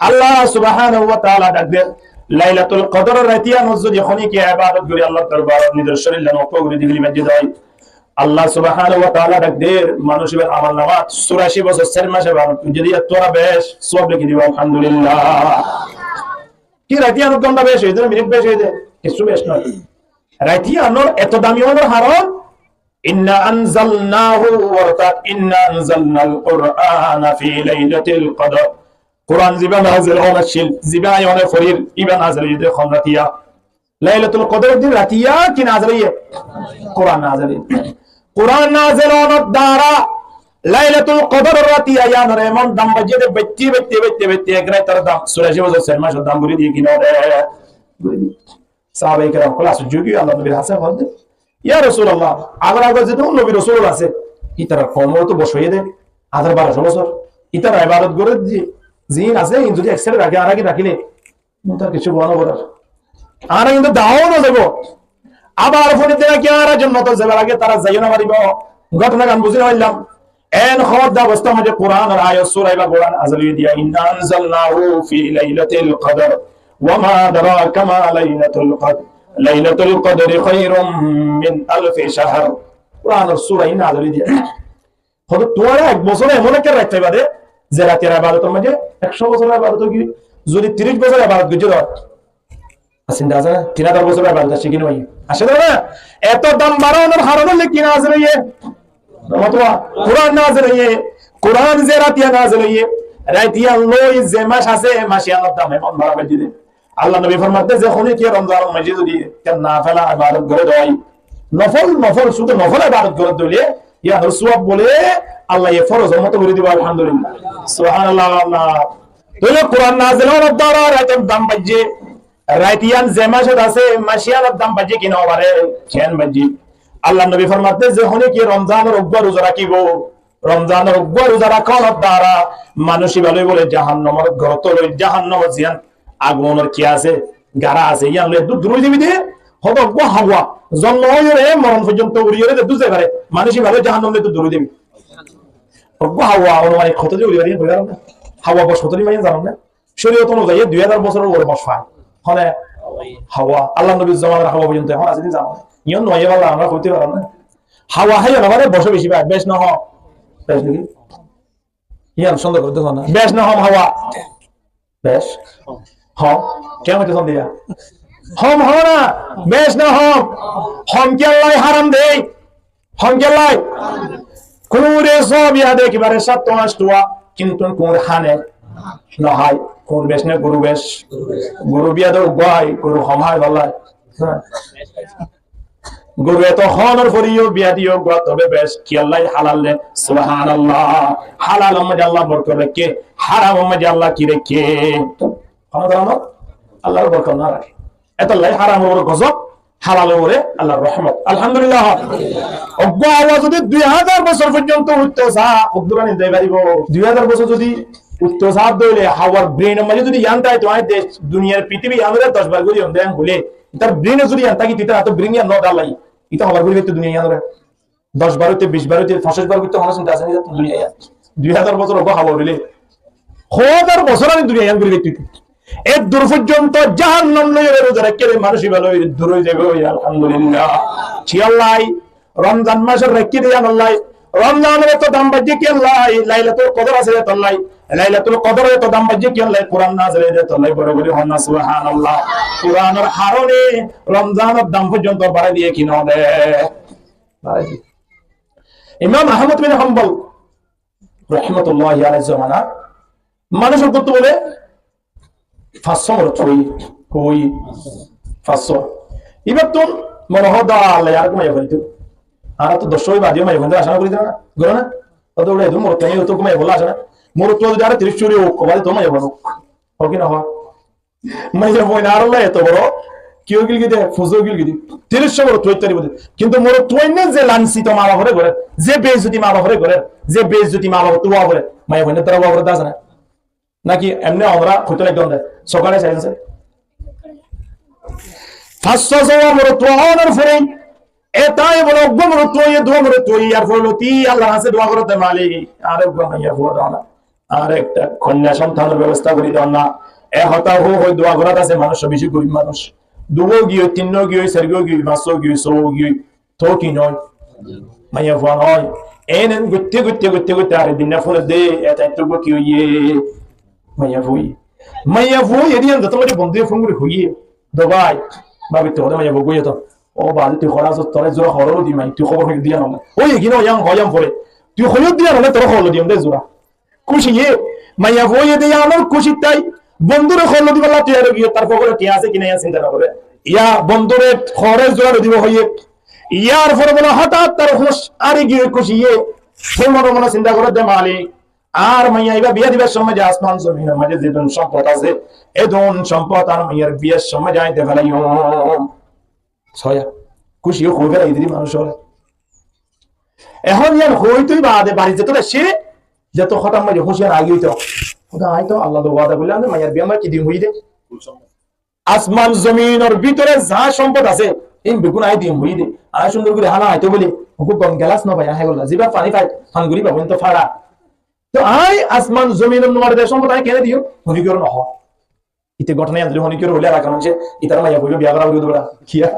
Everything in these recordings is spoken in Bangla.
আল্লাহ সুবহানাহু ওয়া তাআলা ডাকবে লাইলাতুল কদর রাতিয়া নজুরি খনি কি ইবাদত করি আল্লাহ দরবারত নিজের শরীর লানো পগরি দিগলি মসজিদ হয় আল্লাহ সুবহানাহু ওয়া তাআলা ডাকবে মানুষের আমলনামা 84 বছর 4 মাসে বারো যদি তোরা বেশ সব লিখে দিও আলহামদুলিল্লাহ কি রাতিয়া নগন্ডা বেশ হইছে মিনিট বেশ হইছে কিছু বেশ নয় রাতিয়া নর এত দামি হলো হারাম ইন্না আনজালনাহু ওয়া ইন্না আনজালনাল কুরআনা ফি লাইলাতিল কদর কুরআন জিবা নাযিল হওয়া শিল জিবা আয়নে ফরির ইবা নাযিল ইদে খনরাতিয়া লাইলাতুল কদর দিন রাতিয়া কি নাযিল ইয়ে কুরআন নাযিল হওয়ার দ্বারা লাইলাতুল কদর রাতিয়া ইয়ানরে এমন দাম বাজে বেত্তি একরাই তার দাম 84 বছর 4 মাসের দাম বলি দিয়ে কিনা রে সাহাবায়ে কেরাম ক্লাস যোগী আল্লাহ নবীর হাসে বলতে ইয়া রাসূলুল্লাহ আগে যে তো নবী রাসূল আছে ইতারা কমও তো বসইয়ে দে 1200 বছর ইতারা ইবাদত করে জিন আছে যদি এক্সেল রাখে আর আগে রাখিলে তার কিছু বনা করার আর কিন্তু দাও না যাব আবার ফোনে দেয়া কি আর জান্নাত যাবার আগে তারা যাইও না মারিব ঘটনা গান বুঝিনা হইলাম এন খবরদা অবস্থা মধ্যে কোরআন আর আয়াত সূরা বা কোরআন আযলি দিয়া ইন্না আনজালনাহু ফি লাইলাতিল কদর ওয়া মা আদরাকা মা লাইলাতুল কদর লাইলাতুল কদরি খায়রুম মিন আলফি শাহর কোরআন আর সূরা ইন্না আযলি দিয়া হয়তো তোরা এক বছরে এমন একটা রাখতে পারে যে রাতের ইবাদতের মধ্যে 100 বছরের ইবাদত কি যদি 30 বছর ইবাদত করতে দাও আসেন দাদা 3000 বছরের ইবাদত শিখি নই আসে না এত দাম বাড়ানোর হারানো কি না আসলে মতবা কুরআন নাযিল হইয়ে কুরআন যে রাতিয়া নাযিল হইয়ে রাতিয়া লই যে মাস আছে মাসে আল্লাহ দাম এমন বাড়াবে দিলে আল্লাহ নবী ফরমাতে যে খনি কি রমজান মাসে যদি কেন নাফিলা ইবাদত করে দেয় নফল শুধু নফল ইবাদত করে দিলে ইয়া রাসূল বলে আল্লাহ এই ফরজের মত করে দিবা আলহামদুলিল্লাহ সুবহানাল্লাহ আল্লাহ তাহলে কোরআন নাযিল হওয়ার দ্বারা রাতের দাম বাজে রাতিয়ান যে মাসে আছে মাসিয়ার দাম বাজে কিনা পারে কেন বাজে আল্লাহ নবী ফরমাতে যে হনে কি রমজানের অগ্বা রোজা রাখিব রমজানের অগ্বা রোজা রাখার দ্বারা মানুষই ভালো বলে জাহান্নামের গর্ত লই জাহান্নামের জিয়ান আগুনের কি আছে গারা আছে ইয়ান লই দূর দিবি দে হব অগ্বা হাওয়া জন্ম হইরে মরণ পর্যন্ত উড়িয়ে রে দুজে পারে মানুষই ভালো জাহান্নামে তো দূর দিবি অগ্বা হাওয়া মানে কত যে উড়িয়ে রে বলার না হাওয়া বস কত দিন জানো না শরীয়ত অনুযায়ী 2000 বছরের উপরে বস পায় হলে হাওয়া আল্লাহ নবীর জামানার হাওয়া পর্যন্ত এখন আছে জানো ইয়ন নয় বলা আমরা কইতে পারো না হাওয়া হাই না মানে বসে বেশি বেশ না হ বেশ নাকি ইয়ান সুন্দর করতে না বেশ না হম হাওয়া বেশ হ কেমন তো দিয়া হম হ না বেশ না হম কে আল্লাহ হারাম দেই হম কে আল্লাহ কুরে সব ইয়া দেখিবারে 7 টোয়া কিন্তু কোন খানে নহাই কোন বেশ না গুরু বিয়া দো গায় গুরু হমায় বলাই গরু এত হনর ফরিও বিয়া দিও গো তবে বেশ কি আল্লাহ হালাল লে সুবহানাল্লাহ হালাল মধ্যে আল্লাহ বরকত রাখে হারাম মধ্যে আল্লাহ কি রাখে সুবহানাল্লাহ আল্লাহর বরকত না রাখে এত আল্লাহ হারাম ওর গজব হালাল ওরে আল্লাহর রহমত আলহামদুলিল্লাহ অগ্বা আওয়াজ যদি 2000 বছর পর্যন্ত উত্তসা উদ্দুরানি দেই পারিব 2000 বছর যদি উত্তসা দইলে হাওয়ার ব্রেন মধ্যে যদি জানতাই তো আই দেশ দুনিয়ার পৃথিবী আমরা 10 বার করি দেন বলে তার ব্রেনে যদি জানতা কি তিতা এত ব্রেন ইয়া নট আলাই এটা হবার করি তো দুনিয়া আমরা 10 বারতে 20 বারতে 50 বার করতে মানুষ চিন্তা আছে না দুনিয়া 2000 বছর অগ্বা হাওয়া হইলে 1000 বছর আমি দুনিয়া ইয়ান করি দেখতে এর দূর পর্যন্ত জাহান্নাম লইরে রোজা রাখলে মানুষই ভালো দূর হয়ে যাবে আলহামদুলিল্লাহ ছি আল্লাহ রমজান মাসের রাখি দেন আল্লাহ রমজানের তো দাম বাজে কি আল্লাহ লাইলাতুল কদর আছে তো আল্লাহ লাইলাতুল কদরের তো দাম বাজে কি আল্লাহ কোরআন নাযিল হইছে তো আল্লাহ বড় বড় হন না সুবহানাল্লাহ কোরআনের হারনে রমজানের দাম পর্যন্ত বাড়াই দিয়ে কি না দে ইমাম আহমদ বিন হাম্বল রাহমাতুল্লাহি আলাইহি জামানা মানুষের কত বলে 500 মর তুই কই 500 এবার তো মনে হদা আল্লাহ আর কমাই বলতো আর তো 10 বাদিও মাই বন্ধ আশা করি না গো না কত বলে তো মর তাই তো কমাই বলা আছে না মর তো যারা 30 চুরি ও কবালে তো মাই বলো ওকে না হয় মাই বই না আল্লাহ এত বড় কিও গিল গিতে ফুজো গিল গিতে 30 মর তুই তারি বলে কিন্তু মর তুই না যে লানসিত মালা করে করে যে বেইজ্জতি মালা করে করে যে বেইজ্জতি মালা তোয়া করে মাই বই না তারা ওয়া করে দাস না নাকি এমনি আমরা কইতে লাগদম না সকালে চাইছে 500 জওয়া মর তোয়ানোর ফরে এটাই বড় গমর তোয়ে দোমর তোই আর ফলতি আল্লাহ হাসে দোয়া করতে মালি আরে গমাইয়া ফোড়া আর একটা কন্যা সন্তানের ব্যবস্থা করে দেন না এ হতা হই দোয়া করাত আছে মানুষ বেশি গরিব মানুষ দুগো গিয়ে তিনগো গিয়ে চারগো গিয়ে পাঁচগো গিয়ে ছগো গিয়ে তো কি নয় মাইয়া ফুয়া নয় এনে গুতে গুতে গুতে গুতে আর দিন ফলে দে এটা তো কি হইয়ে মাইয়া ফুই এদিন যত মানে বন্ধু ফোন করে হইয়ে দবাই ভাবি তো মাইয়া বগুয়ে তো ও বাড়ি তুই খরা তোরে জোড়া হরো দি মাই তুই খবর দিয়া না ওই এগিনো ইয়াং হয়াম পরে তুই হইও দিয়া না তোর হলো দিম দে জোড়া খুশি এ মাইয়া ফুই এদিন আমার খুশি তাই বন্ধুরে হলো দিবলা তুই আর গিয়ে তার খবর কি আছে কিনা চিন্তা না করে ইয়া বন্ধুরে খরে জোড়া দিব হইয়ে ইয়ার পরে বলে হঠাৎ তার হুশ আরে গিয়ে খুশি এ সে মনে মনে চিন্তা করে দে মালিক আর মাইয়া এবার বিয়া দিবার সময় যে আসমান জমিনের মাঝে যে ধন সম্পদ আছে এ ধন সম্পদ আর মাইয়ার বিয়ের সময় যাইতে ফেলাই ছয়া খুশিও হয়ে ফেলাই দিদি মানুষ এখন ইয়ার হইতই বাদে বাড়ি যেত সে যত হঠাৎ মাঝে হুশিয়ার আগে হইতো ওটা হয়তো আল্লাহ ওয়াদা বললাম মাইয়ার বিয়া আমার কি দিন হই দে আসমান জমিনের ভিতরে যা সম্পদ আছে এই বেগুন আই দিন হই দে আর সুন্দর করে হানা হয়তো বলি খুব কম গেলাস না ভাই হ্যাঁ বললা জিবা পানি পাই ফানগুড়ি পাবেন তো ফাড়া তো আই আসমান জমিনের নোয়ার দেশ সম্পদ আই কেন দিও হনি করো না ইতে ঘটনা আনলে হনি করো হলে রাখা মানুষে ইতার মাইয়া বইও বিয়া করা বইও দোড়া কিয়া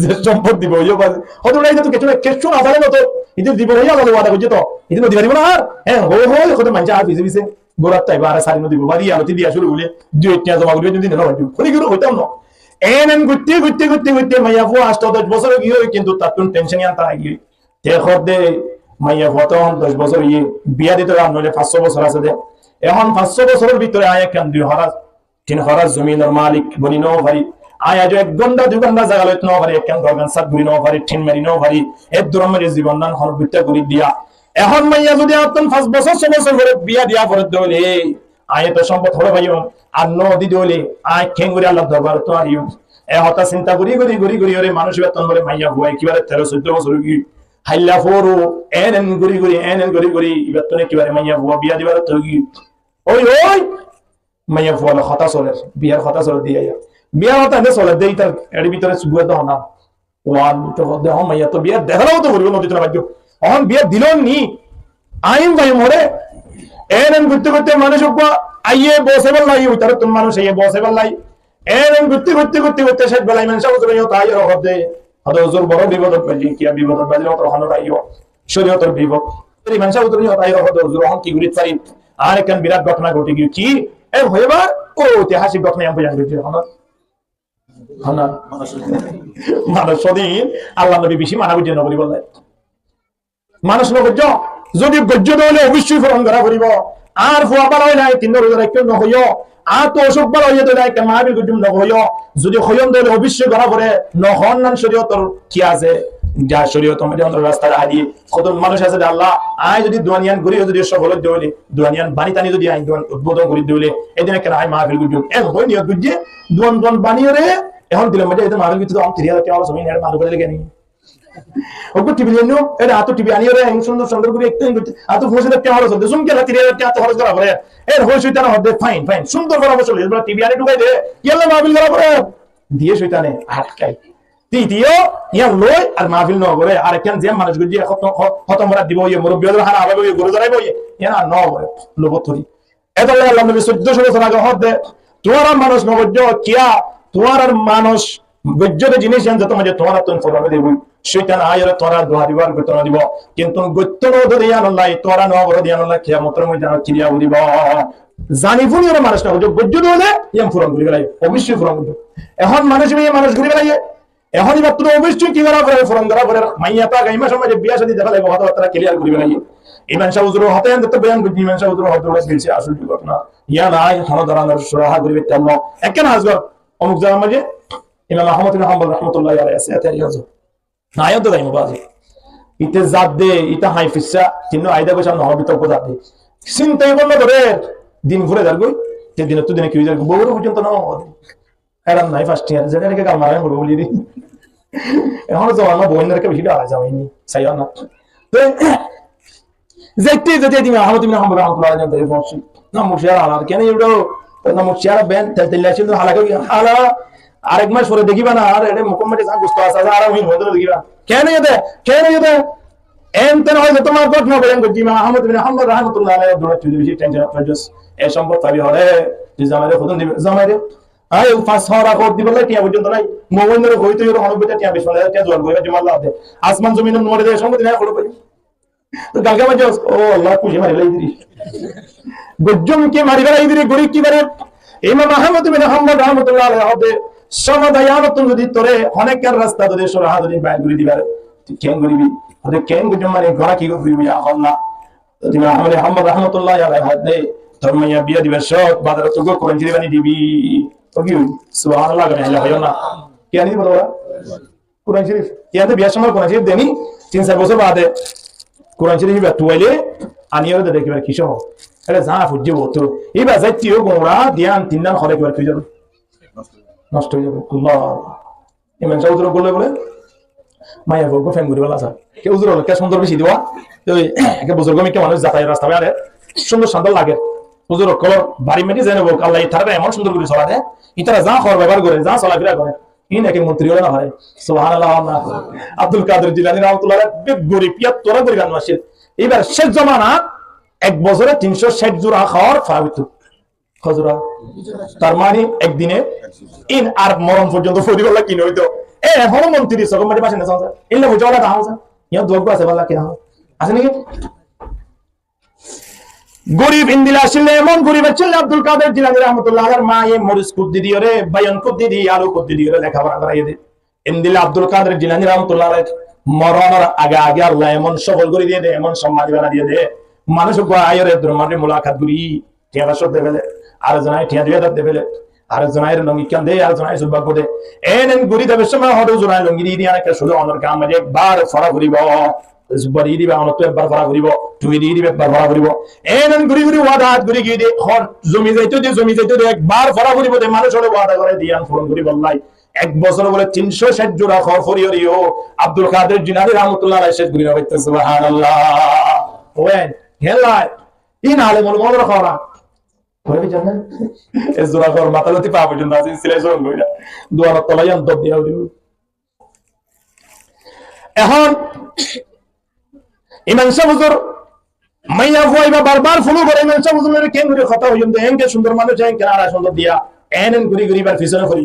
যে সম্পদ দিব হইও বাজ হতো নাই তো কিছু কিছু না জানে তো ইতে দিব হইয়া আলাদা ওয়াদা করছে তো ইতে দিবা দিব না আর হ্যাঁ হো হো কত মানজা আর বিজে বিজে গোরাত তাই বারে সারি নদী বাড়ি আলতি দিয়া শুরু হলে দুই টিয়া জমা করবে যদি না হইতো হনি করো হইতাম না এনএন গুত্তি গুত্তি গুত্তি গুত্তি মাইয়া ফো 8-10 বছর গিয়ে কিন্তু তার কোন টেনশন আনতা গিয়ে তে খদে মাইয়া ফটো 10 বছর ইয়ে বিয়া দিতে আর নলে 500 বছর আছে দে এখন 500 বছরের ভিতরে আয়া কেন 2 হরাজ জমিনের মালিক বনি নো ভাই আয়া যে 1 ঘন্টা 2 ঘন্টা জায়গা লইত নো ভাই কেন গগন সাত গুরি নো ভাই ঠিন মেরি নো ভাই এক দুরমের জীবন নান হল বিত্তা করি দিয়া এখন মাইয়া যদি আপন 5 বছর 6 বছর করে বিয়া দিয়া পরে দলে আয়া তো সম্পদ হবে ভাইও আর নদী দলে আয় খেঙ্গুরি আল্লাহ দরবার তো আরিও এ হতা চিন্তা করি করি করি করি ওরে মানুষ বেতন বলে মাইয়া হুয়াই কিবারে 13-14 বছর কি হাইলা ফোরো এনএন গরি গরি বেতনে কিবারে মাইয়া হুয়া বিয়া দিবার তো কি ওই মাইয়া হুয়া হতা চলে বিয়ার হতা চলে দিয়া বিয়া হতা নে চলে দেই তার এর ভিতরে সুগুয়া দাও না ওয়ান তো দে হম মাইয়া তো বিয়া দেখাও তো বলবো নদী তো ভাগ্য এখন বিয়া দিল নি আইন ভাই মরে এনএন করতে করতে মানুষ আইয়ে বসে বললাই ওই তার তুমি মানুষ আইয়ে বসে বললাই এরম করতে শেষ বেলায় মানুষ তাই হবে হয়তো হুজুর বড় বিপদত পাইলি কিয়া বিপদত পাইলি অত হন তাইও শরীয়তের বিপদ এই মানুষ তাই হবে হুজুর হন কি গুলি পারি আর একখান বিরাট ঘটনা ঘটে গিয়ে কি এর হইবার ও ঐতিহাসিক ঘটনা আমি জানি যে হনা মানুষ সদিন আল্লাহ নবী বেশি মানা বুঝে নবী বলে মানুষ নগজ্য যদি গজ্য হলে অবশ্যই ফোরন করা করিব আর ফুয়া পালা হয় নাই 3 রোজা রাখতে নহইও আর তো অসুখ পালা হইয়া তো একটা মাহবিল গুজুম নহইও যদি হইম দলে অবশ্যই করা করে নহন নান শরীয়তর কি আছে যা শরীয়ত মধ্যে অন্তর রাস্তা আদি কত মানুষ আছে আল্লাহ আয় যদি দুনিয়ান গরিও যদি সফল দেওলে দুনিয়ান বাণী টানি যদি আইন উদ্বোধন করে দেওলে এদিন একটা আয় মাহবিল গুজুম এ হই নিয়ত বুঝে দুন বানিয়ে রে এখন দিলে মধ্যে এটা মাহবিল গুজুম 3000 টাকা জমি এর মাল করে লেগে নি ওকে টিভি নিও এটা আতো টিভি আনিও রে সুন্দর সুন্দর করে একটু আতো ফোসে দেখতে হলো সব জুম কে 3000 টাকা খরচ করা করে এর হই শয়তান হবে ফাইন সুন্দর করে বসলে এবার টিভি আনি ঢুকাই দে কেলা মাহবিল করা করে দিয়ে শয়তানে আটকাই তৃতীয় ইয়া লয় আর মাহফিল ন করে আর কেন যে মানুষ গুজি খতম করা দিব ইয়ে মুরব্বিদের হারা হবে গরু জরাইব ইয়া না ন করে লোবতরি এটা আল্লাহ নবী 1400 বছর আগে হদে তোমার মানুষ নবজ্জ কিয়া তোমার মানুষ গজ্জতে জিনিস জান যত মাঝে তোমার তুন ফরবে দেব শয়তান আয়রে তোরা দোয়া দিবার গতন দিব কিন্তু গত্তন দিয়া আল্লাহ তোরা ন করে দিয়া আল্লাহ কিয়ামতের ময়দানে কিরিয়া দিব জানি ফুনি ওর মানুষ না গজ্জ দলে ইয়াম ফুরন করি গলাই অবশ্যই ফুরন করবে এখন মানুষ ঘুরে গলাই এখন এবার তুমি অবশ্যই কি করা করে ফোরন করা করে মাইয়া পা গাইমা সমাজে বিয়া শাদী দেখা লাগবে কথাবার্তা ক্লিয়ার করিবে না ইমান শাহ হুজুর হতে আনতে বয়ান করছি ইমান শাহ হুজুর হতে বলছে আসল ঘটনা ইয়া নাই হন ধরনের সুরাহা করিবে তেমন একখান হাজর অমুক জায়গার মাঝে ইমাম আহমদ ইবনে হাম্বল রাহমাতুল্লাহি আলাইহি আছে এতে ইয়াজু নায়ত দাইম বাজে ইতে জাত দে ইতা হাইফিসা তিন আইদা বসা নহবিত জাত দে চিন্তাই বন্ধ ধরে দিন ঘুরে যার গই তে দিন তো দিনে কি যার বউর পর্যন্ত না এরাম নাই ফার্স্ট ইয়ার যেটা নাকি কাল মারাই বলবো বলি দি এখন তো আমার বইনেরকে বেশি ডালা যাওয়াইনি চাইও না তো যেতে যেতে তুমি আহমদ ইবনে হাম্বল রাহমাতুল্লাহি আলাইহি বলছি না মুশিয়ার আলার কেন এডো না মুশিয়ার বেন তেলাছিল হালাকা হালা আরেক মাস পরে দেখিবা না আর এটা মুকম্মতে যা গুস্ত আছে আর আমি হইতো দেখিবা কেন এতে এনতেন হয়তো তোমার ঘটনা বলেন ইমাম আহমদ বিন হাম্বল রাহমাতুল্লাহ আলাইহি দৌড় তুই বেশি টেনশন ফাজস এই সম্পদ পাবি হলে তুই জামাইরে খোদন দিবে জামাইরে আই ফাস হরা কর দিবে না টিয়া পর্যন্ত নাই মোবাইলের হইতো এর অনেক টিয়া বেশ মানে টিয়া জোর করে জমা লাভ দে আসমান জমিন মরে দেয় সম্পদ না করে পাই তো গালগা মাঝে ও আল্লাহ কুজি মারি লাই দিরি গজ্জম কে মারি লাই দিরি গরি কি বারে ইমাম আহমদ বিন হাম্বল রাহমাতুল্লাহ আলাইহি হবে সমাদায়ানতুন যদি তোরে অনেকের রাস্তা ধরে সরাহা ধরে বাইর করে দিবারে তুই কেন করিবি ওরে কেন গজ্জম মারি গড়া কি করবি ইয়া আল্লাহ তুমি আমাদের হাম্মদ রাহমাতুল্লাহ আলাইহি হাদে ধর্মইয়া বিয়া দিবে সব বাজার তো গো কোরআন জিবানি দিবি তো কি সুবহানাল্লাহ গানে আল্লাহ হয় না কি আনি বলো কোরআন শরীফ ইয়াতে বিয়ার সময় কোরআন শরীফ দেনি 3-4 বছর বাদে কোরআন শরীফ তুইলে আনিও দে দেখিবা কিসব আরে যা ফুজে বতো এবা যাইতিও গোরা ধ্যান তিন দিন হরে একবার তুই যাবে নষ্ট হয়ে যাবে আল্লাহ ইমান সাউদর বলে মায়া গো ফেম করি বলা স্যার কে উজুর হলো কে সুন্দর বেশি দিবা তো একে বুজুর্গ মিকে মানুষ যাতায়াত রাস্তা আরে সুন্দর শান্ত লাগে উজুর কল বাড়ি মেটি জানেব আল্লাহ তারা এমন সুন্দর করে চলা দেয় ইতারা যা খর ব্যবহার করে যা চলাফেরা করে ইন একে মন্ত্রী হলো না হয় সুবহানাল্লাহ আব্দুল কাদের জিলানী রাহমাতুল্লাহ গরিব পিয়াত্তর করে গান মাসির এবার শেষ জমানা এক বছরে 360 জোড়া খাওয়ার ফারাবিত খজরা তার মানে একদিনে ইন আর মরণ পর্যন্ত ফরিবল্লাহ কিনে হইতো এ হলো মন্ত্রী সকমাটি পাশে না সংসার ইল্লা বুঝাওয়া দাও স্যার ইয়া দোগ আছে বলা কি না আছে নাকি গরিব ইন্দিলা আসলে এমন গরিব ছিল আব্দুল কাদের জিলানী রাহমাতুল্লাহ আলাইহির মা এই মরিস কুদ্দি দিও রে বায়ান কুদ্দি দি আলু কুদ্দি দিও রে লেখাপড়া করাইয়ে দে ইন্দিলা আব্দুল কাদের জিলানী রাহমাতুল্লাহ আলাইহি মরণের আগে আগে আল্লাহ এমন সফল করে দিয়ে দে এমন সম্মান বানা দিয়ে দে মানুষ গো আয়রে দ্রমারে মুলাকাত করি টিয়া সব দেবেলে আর জনাই টিয়া দিয়ে দেবেলে আর জনাই লঙ্গি কান দে আর জনাই সুবাগ দে এনেন গুরি দেবে সময় হলো জনাই লঙ্গি দি আর একটা শুধু অনর কাম মাঝে একবার ফরা করিব সুবারি দিবা অনত একবার ফরা করিব তুই দি দিবে একবার ফরা করিব এনেন গুরি গুরি ওয়াদাত গুরি গি দে হর জমি যাইতো দে একবার ফরা করিব দে মানুষ হলো ওয়াদা করে দিয়ান পূরণ করি বললাই এক বছর বলে 360 জোড়া খর ফরিও আব্দুল কাদের জিলানী রাহমাতুল্লাহ আলাইহি শেষ গুরি নবতে সুবহানাল্লাহ ওয়েন হেলাই ইন আলে মন মন রাখা কইবি জানেন এ জোড়া খর মাতালতি পা পর্যন্ত আছে সিলাই জোন কইরা দুয়ার তলায়ান দব দিয়া দিও এখন ইমাম সাহেব হুজুর মাইয়া হইবা বারবার ফলো করে ইমাম সাহেব হুজুরের কেন করে কথা হইম এনকে সুন্দর মানুষ এনকে আর সুন্দর দিয়া এনন গুরি গুরি বার ফিসনে করি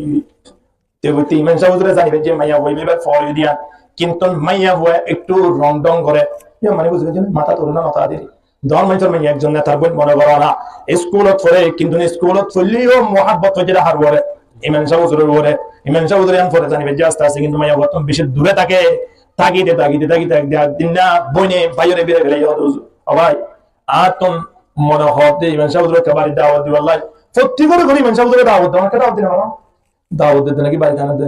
তেবতি ইমাম সাহেব হুজুরে জানিবে যে মাইয়া হইবা ফলো দিয়া কিন্তু মাইয়া হয় একটু রং ডং করে মানে বুঝলে যে মাথা তোর না মাথা দিই দল মাইতর মাইয়া একজন না তার বই মনে করো না স্কুলত পড়ে কিন্তু স্কুলত চললেও মহাব্বত হয়ে যায় হার বলে ইমাম সাহেব হুজুরের বলে ইমাম সাহেব হুজুরে আন পড়ে জানিবে যে আস্তে আস্তে কিন্তু মাইয়া হতো বেশি দূরে থাকে তাগিদে দিন না বইনে বাইরে বেরে গেলে ভাই আর তো মনে হতে ইমাম সাহেব হুজুরকে বাড়ি দাওয়াত দিও আল্লাহ সত্যি করে করি ইমাম সাহেব হুজুরে দাওয়াত দাও কেন দাওয়াত দিনা দাওয়াত দিতে নাকি বাড়ি জানা দে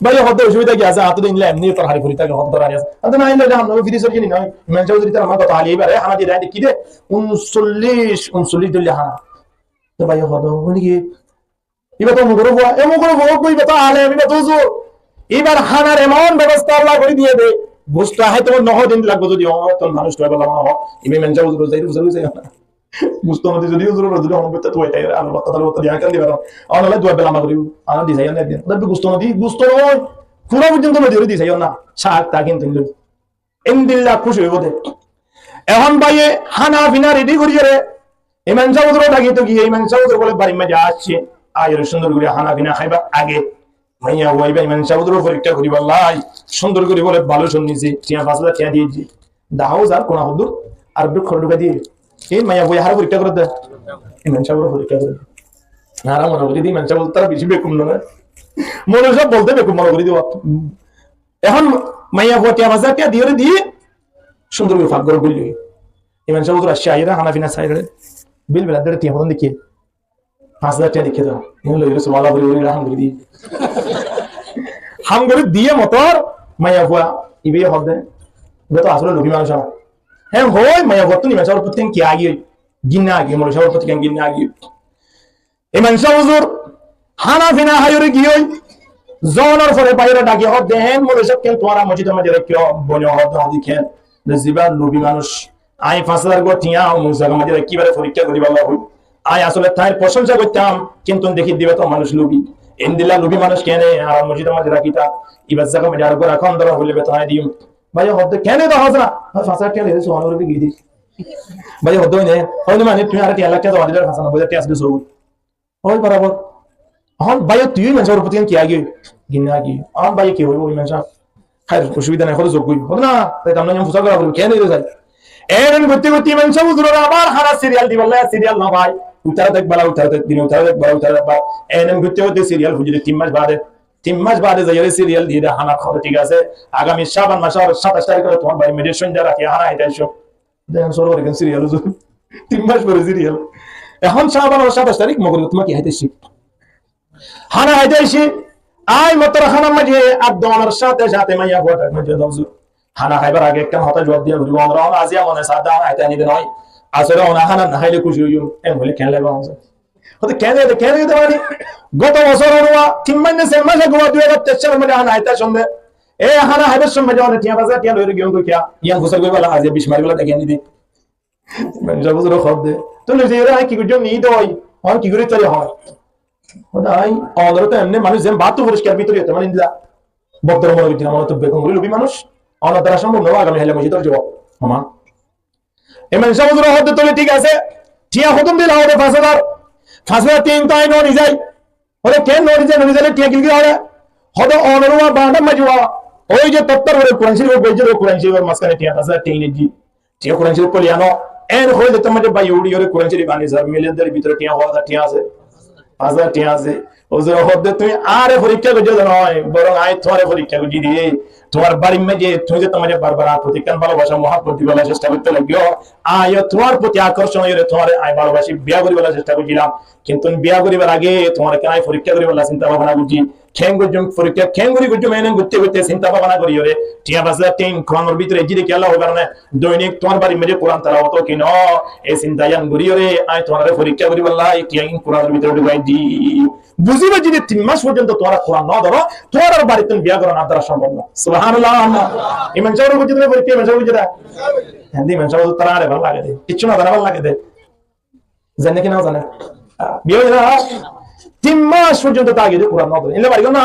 বাইরে হতে অসুবিধা কি আছে আতো দিনলে এমনি তোর হারি ফুরিতা হতে তোর হারি আছে আতো না ইলে আমরা ফিরি সরকি নি নয় ইমাম চৌধুরী তার আমার কথা আলি এবারে হানা দি দেয় কি দে 39 দিলে হানা তো ভাই হতো বলি কি এবার তো মুগরো বুয়া এ মুগরো বুয়া কই বেটা আলে আমি তো জো এবার হানার এমন ব্যবস্থা আল্লাহ করে দিয়ে দে বুঝতে হয় তোমার 9 দিন লাগবে যদি তোর মানুষ তো বলা না ইমাম চৌধুরী যাই বুঝাই মুস্তমতি যদি হুজুর যদি অনুমতি তো এটাই আলো কথা বলতে দিয়া কেন দিবার আল্লাহ দুয়া বেলা মাগরি আনা দি যাই না দিন তবে মুস্তমতি গুস্ত নয় পুরো পর্যন্ত নদী দি যাই না শাক তা কিন্তু ইনদিল্লাহ খুশি হইব দে এখন ভাইয়ে হানা বিনা রেডি করিয়ে রে ইমাম চৌধুরী ডাকি তো গিয়ে ইমাম চৌধুরী বলে বাড়ি মাঝে আসছে আয়ের সুন্দর করে হানা বিনা খাইবা আগে মাইয়া হইবা ইমাম চৌধুরী পরীক্ষা করিব আল্লাহ সুন্দর করে বলে ভালো শুনিছি টিয়া 5000 টিয়া দিয়েছি দাও যার কোনা হদু আর দুঃখ ঢুকা দিয়ে এই মাইয়া বই হারা পরীক্ষা করে দে ইমাম সাহেব পরীক্ষা করে হারা মনে করি দি ইমাম সাহেব তারা বেশি বেকুম না মনে সব বলতে বেকুম মনে করি দিব এখন মাইয়া বই বাজার কে দিয়ে দি সুন্দর করে ফাঁক করে বললি ইমাম সাহেব তো আসছে আইরা হানা বিনা সাইরে বিল বেলা ধরে টিয়া বন্ধ দেখি 5000 টাকা দেখে দাও ইনি লইরে সুবহানাল্লাহ বলি রাহাম করে দি হাম করে দিয়ে মোটর মাইয়া বই ইবে হবে তো আসলে লোভী মানুষ না হ্যাঁ হয় মায়া বর্তমানে ইমাম সাহেব প্রত্যেক কি আগে গিন্না আগে মনে সাহেব প্রত্যেক গিন্না আগে ইমাম সাহেব হুজুর হানা ফিনা হায়রে গিয়ে জনের পরে বাইরে ডাকি হদ দেন মনে সব কেন তোমার মসজিদের মাঝে রেখে বনে হদ দেখেন জিবার লোভী মানুষ আই 5000 গো টিয়া মুজাগা মাঝে কিভাবে পরীক্ষা করি বাবা হই আই আসলে তার প্রশংসা করতাম কিন্তু দেখি দিবে তো মানুষ লোভী ইনদিল্লাহ লোভী মানুষ কেন আর মসজিদের মাঝে রাখিতা ইবার জায়গা মাঝে আর গো রাখন ধরা হইলে বেতন দিম ভাই হদ্দ কেন দাও হাজরা ফাঁসা টিয়া লেছে সোয়াল করে গিয়ে দিস ভাই হদ্দ নে হইনি মানে তুমি আর টিয়া লাখ টাকা দিলে ফাঁসা না বলে টিয়া আসবে সব ওই বরাবর হন ভাই তুই মানুষের প্রতি কি আগে গিনা কি আম ভাই কি হইব ওই মানুষ খাই অসুবিধা নাই হলে যোগ কই হবে না তাই আমরা যেমন ফুসা করা বলবো কেন রে যাই এরন গতি গতি মানুষ বুঝলো আবার হারা সিরিয়াল দিবাল্লা সিরিয়াল না ভাই উতারা দেখ বালা উতারা দেখ দিন উতারা দেখ বালা উতারা দেখ এরন গতি গতি সিরিয়াল হুজুরে 3 মাস বাদে যাই সিরিয়াল দিয়ে হানা খবর ঠিক আছে আগামী শাবান মাসের 27 তারিখে তোমার ভাই মেডিটেশন যা রাখি হানা এটা সব দেন সরো রে সিরিয়াল 3 মাস পরে সিরিয়াল এখন শাবান 27 তারিখ মগর তোমাকে হাইতেছি হানা হাইতেছি আই মতর খানা মাঝে আব্দুলের সাথে সাথে মাইয়া বড় মাঝে দাউজু হানা খাইবার আগে একটা হতা জবাব দিয়ে ঘুরবো আমরা আজিয়া মনে সাদা হাইতে নিতে নয় আসলে ওনা হানা না খাইলে খুশি হইও এম বলে কেন লাগা আছে হতে কেন দিতে মানে গত বছর ওরা 3 মাসে গোয়া 2023 মধ্যে হানা হাইতা সন্ধ্যে এ হানা হাইবার সময় যখন টিয়া বাজার টিয়া লইরে গিয়ে কইয়া ইয়া গোসল কইবা লাগা আজি 20 মাইল টাকা নিদি মানে যাবুর খদ দে তো লইছে এরা কি কইছো নি দই আর কি করে চলে হয় ওদাই অনরতে এমনি মানুষ যেন বাতু পরিষ্কার ভিতরে হতে মানে ইন্দা বক্তব্য মনে হইছে আমার তো বেকম লুবি মানুষ অনর দ্বারা সম্ভব নয় আগামী হেলে মসজিদের জবাব মামা এমন সমুদ্র হতে তোলে ঠিক আছে টিয়া হুকুম দিলা হবে 5000 3 তাই নড়ি যাই ওরে কেন নড়ি যায় টিয়া কিনকি হবে হতে অনরুয়া বাঁধা মাজুয়া ওই যে তত্তর ওরে কোরআন শরীফ বইজে কোরআন শরীফের মাসখানে টিয়া আছে 3 জি টিয়া কোরআন শরীফ পলিয়ানো এর হয়ে যেতে মানে ভাই উড়ি ওরে কোরআন শরীফ আনি যার মিলিয়নদের ভিতরে টিয়া হওয়া টিয়া আছে 5000 টিয়া আছে ওজোর হতে তুমি আরে পরীক্ষা করছো নয় বরং আই তোমারে পরীক্ষা করছি দিয়ে তোমার বাড়ির মেয়ে তুমি যে তোমার বারবার প্রতি কেন ভালোবাসা মহাব্বত দিবার চেষ্টা করতে লাগিও আয় তোমার প্রতি আকর্ষণ হয়ে তোমার আই ভালোবাসি বিয়া করিবার চেষ্টা করছিলাম কিন্তু বিয়া করিবার আগে তোমার কেন আই পরীক্ষা করিবার চিন্তা ভাবনা করছি খেং গুজুম পরীক্ষা খেং গুরি গুজুম এনে করতে করতে চিন্তা ভাবনা করি ওরে টিয়া বাজলা টিম কোরআনের ভিতরে জিরে কি আল্লাহ কারণে দৈনিক তোমার বাড়ির মেয়ে কোরআন তালাওয়াত কিন এই চিন্তা জান করি ওরে আই তোমার পরীক্ষা করিবার লাই কি কোরআনের ভিতরে ঢুকাই দি বুঝিবে যদি 3 মাস পর্যন্ত তোমরা কোরআন না ধরো তোমার বাড়িতে বিয়া করা না দ্বারা সম্ভব না সুবহানাল্লাহ ইমান চাওর বুঝি তুমি পরীক্ষা ইমান চাওর বুঝি দা হিন্দি ইমান চাওর তারা আরে ভালো লাগে দে কিছু না ভালো লাগে দে জানে কি না জানে বিয়া না 3 মাস পর্যন্ত তাকে কোরআন না ধরে এলে বাড়ি না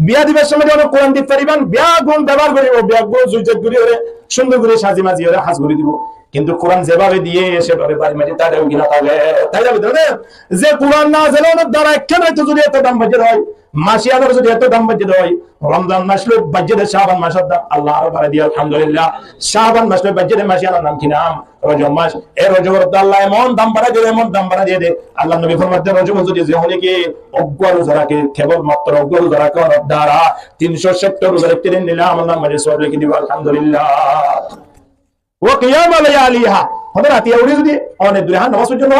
বিয়া দিবার সময় যখন কোরআন দিতে পারিবেন বিয়া গুণ ব্যবহার করিব বিয়া গুণ জুজত করি ওরে সুন্দর করে সাজি মাজি ওরে হাজ করে দিব কিন্তু কোরআন যেভাবে দিয়ে সেভাবে বাড়ি মাঝে তারেও কিনা থাকে তাই যাবে যে কোরআন না জেলানোর দ্বারা কেন এত যদি এত দাম বাজে হয় মাসিয়াদের যদি এত দাম বাজে হয় রমজান মাসলে বাজে শাবান মাসের দাম আল্লাহ আরো বাড়াই দিয়ে আলহামদুলিল্লাহ শাবান মাসলে বাজে মাসিয়ার নাম কি নাম রজব মাস এই রজবের আল্লাহ এমন দাম বাড়াই দিয়ে এমন দাম বাড়াই দিয়ে দে আল্লাহ নবী ফরমাতে রজব যদি যে হলে কি অজ্ঞ রোজাকে কেবল মাত্র অজ্ঞ রোজাকে দ্বারা 370 রোজা রেখে দিলাম আমার নাম মাঝে সব লিখে দিব আলহামদুলিল্লাহ ও কিয়াম লায়ালিহা হবে রাতে উড়ে যদি অনেক দূরে নামাজের জন্য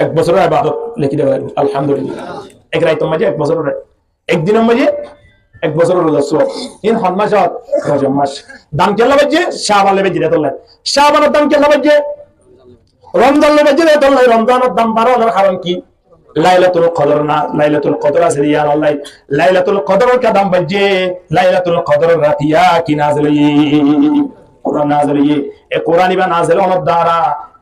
1 বছরের ইবাদত লিখে দেওয়া লাগবে আলহামদুলিল্লাহ এক রাতের মাঝে 1 বছরের একদিনের মাঝে 1 বছরের রোজা সওয়াব ইন মাস রজব মাস দাম কেন বাজে শাবান লেবে জিরে তোলে শাবানের দাম কেন বাজে রমজান লেবে জিরে তোলে রমজানের দাম বাড়ানোর কারণ কি লাইলাতুল কদর না লাইলাতুল কদর আছে ইয়া আল্লাহ লাইলাতুল কদরের কা দাম বাজে লাইলাতুল কদরের রাতিয়া কি নাযিল কোরআন নাযিল এ কোরআন ইবা নাযিল হওয়ার দ্বারা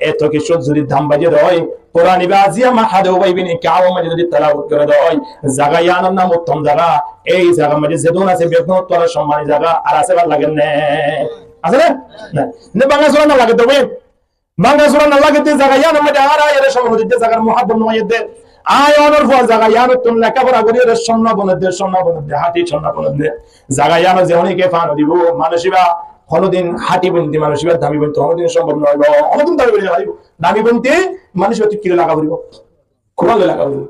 এত কিছু যদি দাম বাজে হয় কোরআন ইবা আজিয়া মাহাদে ওয়াইবিন কাও মাঝে যদি তেলাওয়াত করে দেয় জায়গায়ার নাম উত্তম জায়গা এই জায়গা মাঝে যেদুন আছে বেদন তোরা সম্মানী জায়গা আর আছে ভালো লাগে না আছে না না বাংলা সূরা না লাগে তবে বাংলা সূরা না লাগে তে জায়গায়ার মাঝে আর এর সম্মানিত জায়গার মুহাব্বত নয় দে আয় অনর ফল জায়গায়ার তুন লেখাপড়া করি এর সম্মাবনে দে হাতি সম্মাবনে দে জায়গায়ার যে অনেকে ফান দিব মানুষিবা কোনদিন হাঁটি বনতে মানুষের দামি বনতে কোনদিন সম্ভব নয় অনেকদিন দামি বনে যাইব দামি বনতে মানুষ হতে কিলো লাগা করিব কোরআন লাগা করিব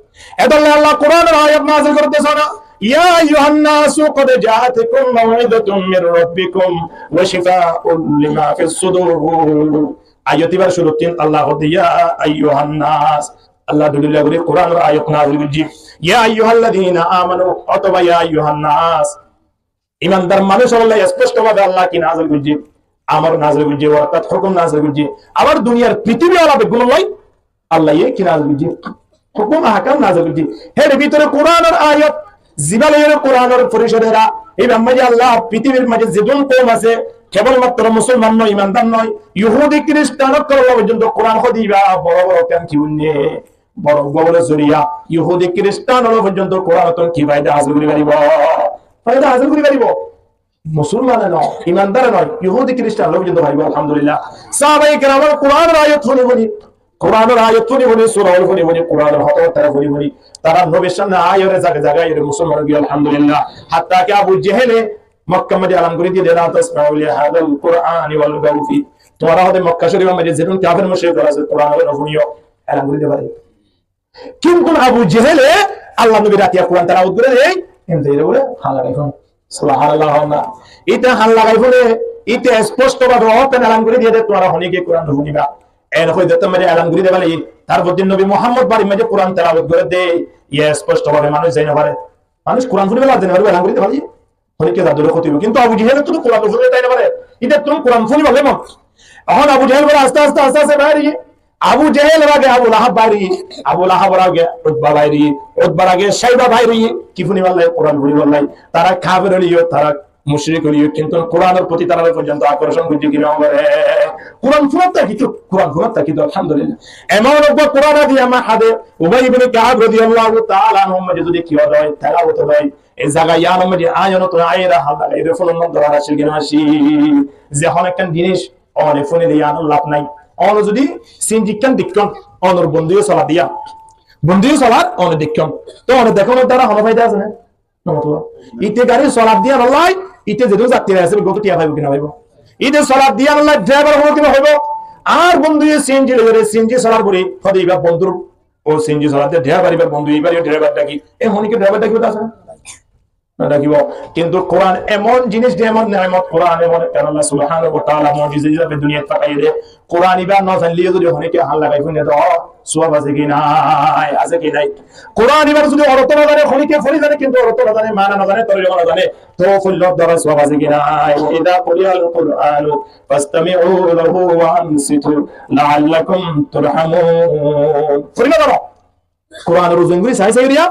এদল্লা আল্লাহ কোরআনের আয়াত নাযিল করতেছ না ইয়া আইয়ুহান নাসু ক্বাদ জাআতকুম মাউইযাতুম মির রাব্বিকুম ওয়া শিফাউন লিমা ফিস সুদুর আয়াতিবার শুরুতে আল্লাহ ইয়া আইয়ুহান নাস আল্লাহ দুলিল্লাহ করে কোরআনের আয়াত নাযিল করজি ইয়া আইয়ুহাল্লাযীনা আমানু অথবা ইয়া আইয়ুহান নাস ইমানদার মানুষ আল্লাহ স্পষ্টভাবে আল্লাহ কি নাযিল করছে আমার নাযিল করছে অর্থাৎ হুকুম নাযিল করছে আবার দুনিয়ার পৃথিবী আলাদা গুলো লয় আল্লাহ কি নাযিল করছে হুকুম আহকাম নাযিল করছে এর ভিতরে কোরআনের আয়াত জিবালের কোরআনের পরিষদেরা এই ব্রহ্মাজি আল্লাহ পৃথিবীর মাঝে যেজন কওম আছে কেবলমাত্র মুসলমান নয় ইমানদার নয় ইহুদি খ্রিস্টান পর্যন্ত কোরআন খদিবা বড় বড় কেন কি উন্নে বড় বড় জরিয়া ইহুদি খ্রিস্টান পর্যন্ত কোরআন কি ফায়দা হাসিল করি পারিব ফায়দা হাসিল করি পারিব মুসলমান নয়, ইমানদার নয়, ইহুদি খ্রিস্টান লোক কিন্তু ভাইব। আলহামদুলিল্লাহ সাহাবায়ে কেরামের কোরআনের আয়াত শুনে বলি, কোরআনের আয়াত শুনে বলি, সূরা শুনে বলি, কোরআনের হতর তারা শুনে বলি, তারা নবীর সামনে আয়ারে জায়গায় মুসলমান গিয়ে আলহামদুলিল্লাহ। হাত্তা কে আবু জেহেলে মক্কা মধ্যে আলান করে দিয়ে লা তাসমাউ লিহাদাল কুরআনি ওয়াল গাউফি, তোমরা হতে মক্কা শরীফের মধ্যে যেরকম কাফের মুশরিক আছে কোরআনের শুনিও এলান করে দিতে পারে। কিন্তু আবু জেহেলে আল্লাহ নবী রাতিয়া কোরআন তেলাওয়াত করে এই এমনি এর বলে হাল লাগাই ফোন সুবহানাল্লাহ না এটা হাল লাগাই ফোনে এটা স্পষ্ট ভাবে ওপেন এলান করে দিয়ে দেয় তোমরা হনিকে কোরআন শুনিবা। এর হই যেতে মানে এলান করে দেবালি তারপর দিন নবী মুহাম্মদ বাড়ি মধ্যে কোরআন তেলাওয়াত করে দেয়, ইয়া স্পষ্ট ভাবে মানুষ যাই না পারে, মানুষ কোরআন শুনিবে না জানে পারবে এলান করে দেবালি হনিকে দাদুরে ক্ষতি হবে। কিন্তু আবু জেহেল তো কোরআন শুনতে তাই না পারে, এটা তুমি কোরআন শুনিবা কেমন? এখন আবু জেহেল বলে আস্তে আস্তে আস্তে আস্তে বাইরে, আবু জেহেল আগে আবু লাহাব বাইরে, আবু লাহাব আগে উতবা বাইরে, উতবার আগে শাইবা বাইরে, কি ফুনি বললাই কোরআন ফুনি বললাই, তারা কাফের হলিও, তারা মুশরিক হলিও, কিন্তু কোরআনের প্রতি তারা পর্যন্ত আকর্ষণ করছে কি রকম করে কোরআন ফুরাত কিন্তু কোরআন ফুরাত কিন্তু আলহামদুলিল্লাহ। এমন একটা কোরআন দিয়ে আমার হাতে উবাই ইবনে কাব রাদিয়াল্লাহু তাআলা আনহু যদি কি হয় তেলাওয়াত হয় এই জায়গায় ইয়া নবী আয়ানো তো আয়রা হালদা এই ফোন ধরা আসিল কিনা আসি যে অনেকটা জিনিস অনেক ফোনে দিয়ে আনো লাভ নাই। অন যদি সিনজিকান দিকন অনর বন্ধুও চলা দিয়া বন্ধুও চলার অনেক দিকন তো অনেক দেখানোর দ্বারা হলো ফায়দা আছে না নমতো ইতে গাড়ি চলা দিয়া আল্লাহ ইতে যেহেতু যাত্রী আছে গত টিয়া পাইব কিনা পাইব, ইতে চলা দিয়া আল্লাহ ড্রাইভার হবো কিনা হইব, আর বন্ধু সিএনজি লগে সিএনজি চলার পরে হদে এবার বন্ধুর ও সিএনজি চলাতে ড্রাইভার এবার বন্ধু এবার ড্রাইভার ডাকি এ হনিকে ড্রাইভার ডাকি আছে রাখিব। কিন্তু কোরআন এমন জিনিস যে এমন নিয়ামত, কোরআন এমন আল্লাহ সুবহানাহু ওয়া তাআলা মুজিজা হিসেবে দুনিয়াতে পাঠাই দে। কোরআন ইবা না জানলিও যদি হনিকে হাল লাগাই ফুনে তো সওয়াব আছে কি নাই, আছে কি নাই? কোরআন ইবার যদি অর্থ না জানে হনিকে ফরি জানে, কিন্তু অর্থ না জানে মানা না জানে তরিকা না জানে তো ফুল্লত দ্বারা সওয়াব আছে কি নাই? ইদা কুরিয়াল কুরআন ফাসতামিউ লাহু ওয়া আনসিতু লাআল্লাকুম তুরহামুন। ফরিনা দাও কোরআনের রুজুঙ্গুরি সাই সাইরিয়া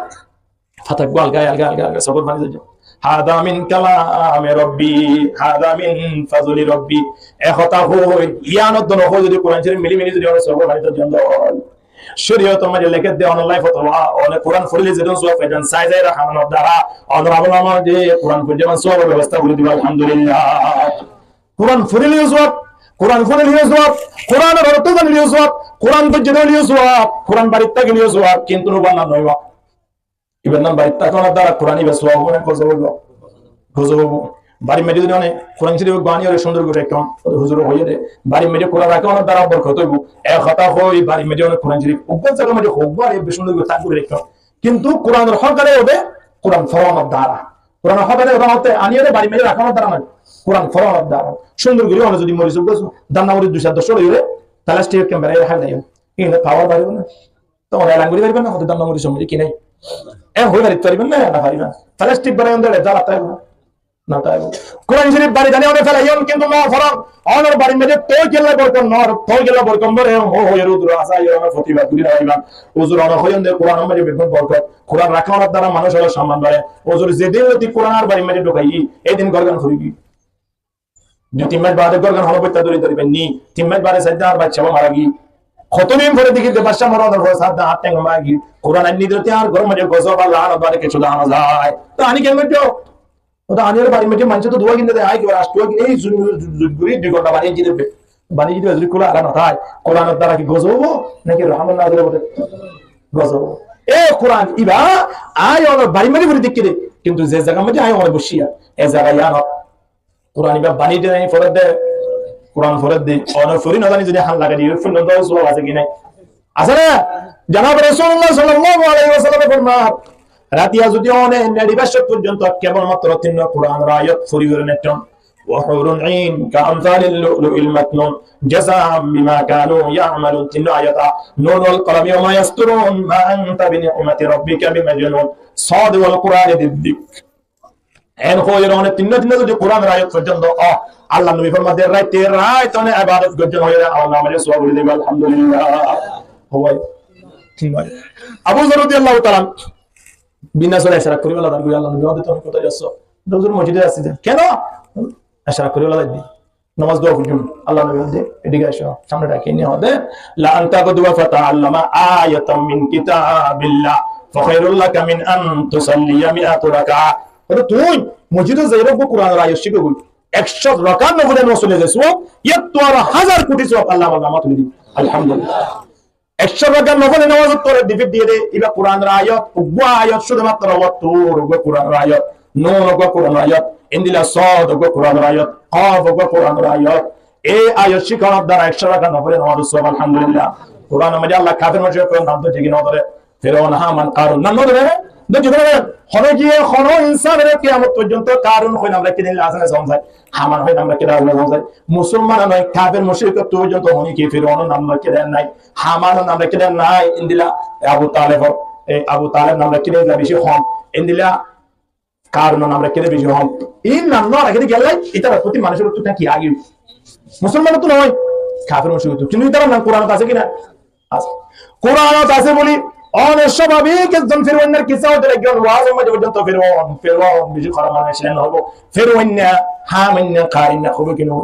ফাতাক গাল গায় আলগা আলগা সবর বানি যাও হাদা মিন কালামে রব্বি হাদা মিন ফাজলি রব্বি এ কথা হই ইয়ানত দন হই যদি কোরআন শরীফ মিলি মিলি যদি আমরা সবর বানি যাও জন্য শরীয়ত মাঝে লেখে দে অনলাইন ফতোয়া অন কোরআন ফরিলে যেন সওয়াব পেজন সাই যাই রাখানোর দ্বারা অনরাবল আমার যে কোরআন ফরিলে যেমন সওয়াবের ব্যবস্থা করে দিবা আলহামদুলিল্লাহ। কোরআন ফরিলে সওয়াব, কোরআন ফরিলে সওয়াব, কোরআনের অর্থ জানলিও সওয়াব, কোরআন বুঝলেও সওয়াব, কোরআন বাড়িতে গেলেও সওয়াব, কিন্তু নবানা নয়বা ইবেন নাম বাড়িতে থাকার দ্বারা কোরআন ইবে সওয়াব হবে গজব বাড়ি মেজে যদি অনেক কোরআন শরীফ বাণী আর সুন্দর করে একদম হুজুর হয়ে দে বাড়ি মেজে কোরআন রাখার দ্বারা বরকত হইব। এক কথা হই বাড়ি মেজে অনেক কোরআন শরীফ উপর জায়গা মেজে হোক বা বেশ সুন্দর করে থাকবে একদম, কিন্তু কোরআনের হকারে হবে কোরআন ফরমার দ্বারা, কোরআন হকারে ওরা হতে আনিয়ে বাড়ি মেজে রাখার দ্বারা নয়, কোরআন ফরমার দ্বারা সুন্দর করে অনেক যদি মরিচ দান্না মরিচ 2-10 হইলে তাহলে স্টেট ক্যামেরা রাখা যায় কিন্তু পাওয়ার বাড়িব না তো ওরা এলান করে পারবেন না হতে দান্না মরিচ সময় কি নাই এ হয়ে বাড়িতে পারবেন না না পারিবেন প্লাস্টিক বানাই অন্ধে জ্বালা তাইব না তাইব। কোরআন শরীফ বাড়ি জানি অনেক ফেলাইন কিন্তু না ফরক অনর বাড়ি মেজে তো গেলা বরকম নর তো গেলা বরকম বরে হো হয়ে রুদ্র আসা ইয়া প্রতিবাদ করি রাইবান হুজুর অন হইন দে কোরআন মেজে বেগুন বরকত কোরআন রাখার দ্বারা মানুষের সম্মান বাড়ে। হুজুর যেদিন অতি কোরআন আর বাড়ি মেজে ঢোকাই এই দিন গরগান ফুরিবি যে 3 মাস বাদে গরগান হলো বইতা ধরে ধরিবেন নি 3 মাস বাদে সাইদা আর বাচ্চা মারা গি কতদিন ধরে দেখি যে বাচ্চা মারানোর পর সাদা হাত টেঙ্গা মাগি কোরআন আনি দিতে আর ঘর মধ্যে গজব আর লান বারে কিছু দানা যায় তো আনি কেন মেটো ওটা আনির বাড়ি মেটে মানুষ তো দোয়া কিনতে দেয় আই কি রাষ্ট্র কি এই জুগুরি 2 ঘন্টা বানিয়ে দিতে বানিয়ে দিতে যদি খোলা আলাদা হয় কোরআনের দ্বারা কি গজব নাকি রহমান না দিলে বলে গজব এ কোরআন ইবা আই ওর বাড়ি মেটে করে দেখতে দে কিন্তু যে জায়গা মধ্যে আই ওর বসিয়া এই জায়গা ইয়া কোরআন ইবা বানিয়ে দেয় ফরদ দে কোরআন ফরদ দে অনর ফরি না জানি যদি হাল লাগা দিও ফুল দো সওয়াব আছে কি নাই আছে না? জনাব রাসূলুল্লাহ সাল্লাল্লাহু আলাইহি ওয়াসাল্লাম ফরমান রাতিয়া যদি অনেক নির্বাস পর্যন্ত কেবলমাত্র 3 কোরআন আয়াত ফরি করে নেটন ওয়াহুরুন আইন কামসালিল লুলুল মাকনুন জাযাআম বিমা কানু ইয়ামালুন 3 আয়াতা নুনুল কলামি ওয়া মা ইয়াসতুরুন মা আনতা বিনিউমাতি রাব্বিকা বিমাজনুন সাদ ওয়াল কুরআনি দিক এন হইর অনেক 3 যদি কোরআন আয়াত পর্যন্ত আল্লাহ নবী ফরমাতে রাইতে অনেক ইবাদত করতে হয় আল্লাহ আমাদের সওয়াব দিবে আলহামদুলিল্লাহ। হয় ঠিক আছে আবু যর রাদিয়াল্লাহু তাআলা বিনা সরে ইশারা করি আল্লাহ তাআলা আল্লাহ নবী ওদের তুমি কোথায় যাচ্ছ হুজুর মসজিদে আসছি কেন ইশারা করি আল্লাহ দি নামাজ দোয়া করুন আল্লাহ নবী বলে এদিকে আসো সামনে রাখি নিয়ে হবে লা আনতা কদওয়া ফাতাআল্লামা আয়াতাম মিন কিতাবিল্লাহ ফাখায়রুল লাকা মিন আন তুসাল্লিয়া মিআত রাকা তুই মসজিদে যাই রব কোরআনের আয়াত শিখে বই 100 রাকাত নফলে নসলে যাইছো এত আর 1000 কোটি সওয়াব আল্লাহ আমার তুলে দিবে আলহামদুলিল্লাহ 100 রাকাত নফলে নামাজ পড়ে দিবে দিয়ে দে ইবা কোরআনের আয়াত উগ্র আয়াত শুধুমাত্র ওয়াতুর উগ্র কোরআনের আয়াত নূন উগ্র কোরআনের আয়াত ইন্দিলা সাদ উগ্র কোরআনের আয়াত কাফ উগ্র কোরআনের আয়াত এই আয়াত শিখানোর দ্বারা 100 রাকাত নফলে নামাজ সওয়াব আলহামদুলিল্লাহ কোরআন মধ্যে আল্লাহ কাফের মুশরিকদের নাম তো ঠিক না ধরে ফিরআউন হামান কারুন নাম ধরে হলো গিয়ে হলো ইনসানের কিয়ামত পর্যন্ত কারণ হই আমরা কিনে লাজনে যায় হামান হই আমরা কিনে লাজনে যায় মুসলমান নয় কাফের মুশরিক পর্যন্ত হনি কি ফিরআউন নাম কিনে নাই হামান নাম কিনে নাই ইন্দিলা আবু তালেব নাম কিনে বেশি হন ইন্দিলা কারণ নাম কিনে বেশি হন ইন নাম না রাখে গেল এটার প্রতি মানুষের উত্তরটা কি আগে মুসলমান তো নয় কাফের মুশরিক তো কিন্তু এটার নাম কোরআন আছে কিনা আছে কোরআন আছে বলি অনেক স্বাভাবিক একজন ফিরআউনের কিসা হতে একজন ওয়াজ মধ্যে পর্যন্ত ফিরআউন বেশি খারাপ মানুষ ছিলেন হবো ফিরআউন হামান্না কারিনা হবে কিনা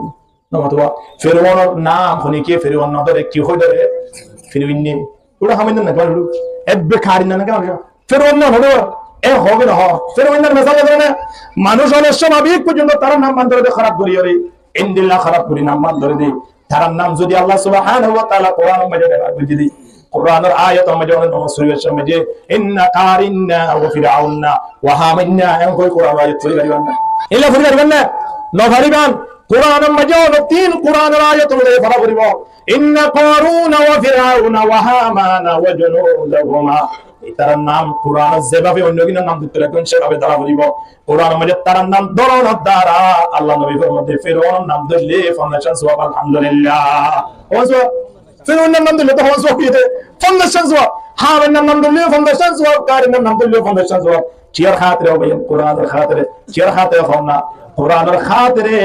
নমতবা ফিরআউনের নাম হনি কি ফিরআউন ধরে কি হই ধরে ফিরআউন নে ওটা হামান্না না কারণ এববে কারিনা না কারণ ফিরআউন না হলো এ হবে না ফিরআউনের মেসালে ধরে মানুষ অনেক স্বাভাবিক পর্যন্ত তার নাম মান ধরে খারাপ করি রে ইনদিল্লাহ খারাপ করি নাম মান ধরে দে তার নাম যদি আল্লাহ সুবহানাহু ওয়া তাআলা কোরআন মধ্যে ব্যবহার করে দিই কোরআনের আয়াত মধ্যে নমসুরের সামনে ইন্না কারিন্না ওয়া ফিরআউনা ওয়া হামান্না এমন কই কোরআন আয়াত পড়ি পারিবেন না এলা পড়ি পারিবেন না ন পারিবেন কোরআনের মধ্যে তিন কোরআনের আয়াত মধ্যে পড়া পড়িব ইন্না কারুনা ওয়া ফিরআউনা ওয়া হামানা ওয়া জুনুদাহুমা তার নাম কোরআন যেভাবে অন্য কিনা নাম দিতে রাখবেন সেভাবে দ্বারা বলিব কোরআন মধ্যে তার নাম দরনের দ্বারা আল্লাহ নবীর মধ্যে ফিরআউনের নাম দিলে ফাউন্ডেশন সওয়াব আলহামদুলিল্লাহ ওয়াজো ফিরআউনের নাম দিলে তো ওয়াজো হইতে ফাউন্ডেশন সওয়াব হামের নাম দিলে ফাউন্ডেশন সওয়াব কারিনের নাম দিলে ফাউন্ডেশন সওয়াব চিয়ার খাতিরে হবে কোরআনের খাতিরে চিয়ার খাতিরে হন না কোরআনের খাতিরে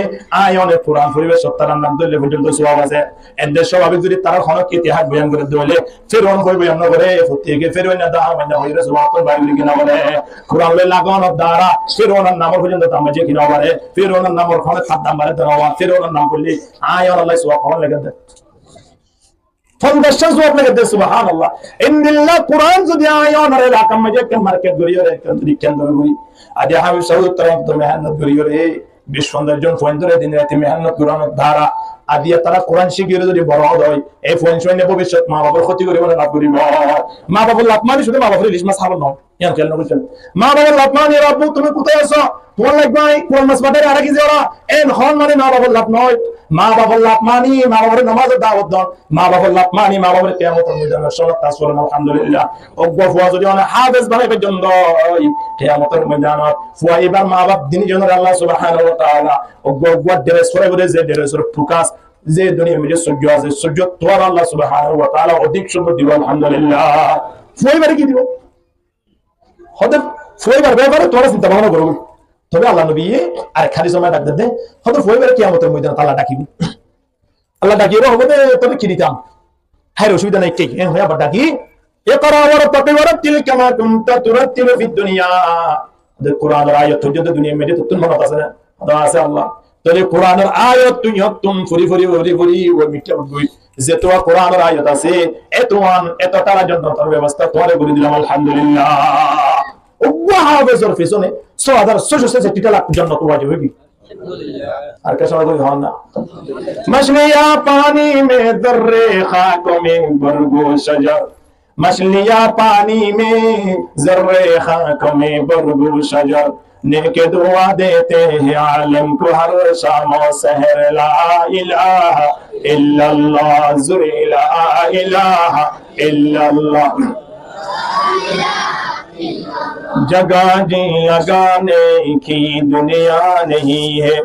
আয়নের কোরআন পরিবেশ তার নাম দিলে পর্যন্ত সওয়াব আছে এন্ড স্বাভাবিক যদি তার হনক ইতিহাস বয়ান করে দিলে ফিরআউন কই বয়ান করে ফতিকে ফিরআউন না দা মানে হইরে সওয়াব তো বাইরে লিখে না বলে কোরআন লে লাগানোর দ্বারা ফিরআউনের নাম পর্যন্ত তাম যে কিনা বলে ফিরআউনের নাম ওর খানে খাদ্দাম বারে দেওয়া ফিরআউনের নাম বললি আয়ন আল্লাহ সওয়াব হন লাগে দেয় ফাউন্ডেশন সওয়াব লাগে দেয় সুবহানাল্লাহ ইনদিল্লাহ কোরআন যদি আয়নের এলাকা মধ্যে একটা মার্কেট গড়িয়ে রে যদি কেন্দ্র গড়ি আজ আমি সাউথ তরফ তো মেহনত গড়িয়ে রে 20 জন ফোন ধরে দিন রাতে মেহনত করানোর দ্বারা আদিয়া তারা কোরআন শিখিয়ে যদি বড় হয় এই ফোন শুনে ভবিষ্যৎ মা বাবার ক্ষতি করিব না লাভ করিব মা বাবার লাভ মানে শুধু মা বাবার ইলিশ মাছ খাবো না ইয়ান খেয়াল করছেন মা বাবার লাভ মানে রাব্বু তুমি কোথায় আছো তোমার লাগবে কোরআন মাছ বাটারে আর কি যাওয়া এন হন মানে মা বাবার লাভ নয় মা বাবার লাভ মানে মা বাবার নামাজের দাওয়াত দাও মা বাবার লাভ মানে মা বাবার কিয়ামতের ময়দানে সালাত তাসবিহ আলহামদুলিল্লাহ ওগো ফুয়া যদি অনেক হাফেজ বানাই পর্যন্ত কিয়ামতের ময়দানে ফুয়া এবার মা বাপ দিনী জনের আল্লাহ সুবহানাহু ওয়া তাআলা ওগো ড্রেস পরে বলে যে ড্রেসের ফুকাস যে দুনিয়া মধ্যে সূর্য আছে সূর্য তোর আল্লাহ সুবহানাহু ওয়া তাআলা অধিক সম্পদ দিব আলহামদুলিল্লাহ ফুয়া এবারে কি দিব হতে ফুয়া এবার ব্যাপারে তোরা চিন্তা ভাবনা করো তবে আল্লাহ নবী আর খালি সময় ডাক দেন হতে ফুয়া এবারে কিয়ামতের ময়দানে আল্লাহ ডাকিবি আল্লাহ ডাকিয়ে হবে তবে কি দিতাম হায় অসুবিধা নাই ঠিক হ্যাঁ আবার ডাকি ইকরা ওয়ারতাকি ওয়ারাতিল কামা কুনতা তুরাতিলু ফিদ দুনিয়া কোরআনের আয়াত যদি দুনিয়া মধ্যে তো মনে আছে না আদা আছে আল্লাহ তবে কোরআনের আয়াত তুই তুম ফুরি ও মিটা গই যে তো কোরআনের আয়াত আছে এত তারা জন্য তার ব্যবস্থা তোরে করে দিলাম আলহামদুলিল্লাহ ওয়া হাফেজর পিছনে 6660 লাখ জন্য তো ওয়াজিব হবে আর कैसा कोई हाल ना मछलियां पानी में दर्रे खाक में बरगो शजर मछलियां पानी में जर्रे खाक में बरगो शजर नेके दुआ देते हैं आलम को हर शाम और सहर ला इलाहा इल्लल्लाह जुरे ला इलाहा इल्लल्लाह जगह जी लगाने की दुनिया नहीं है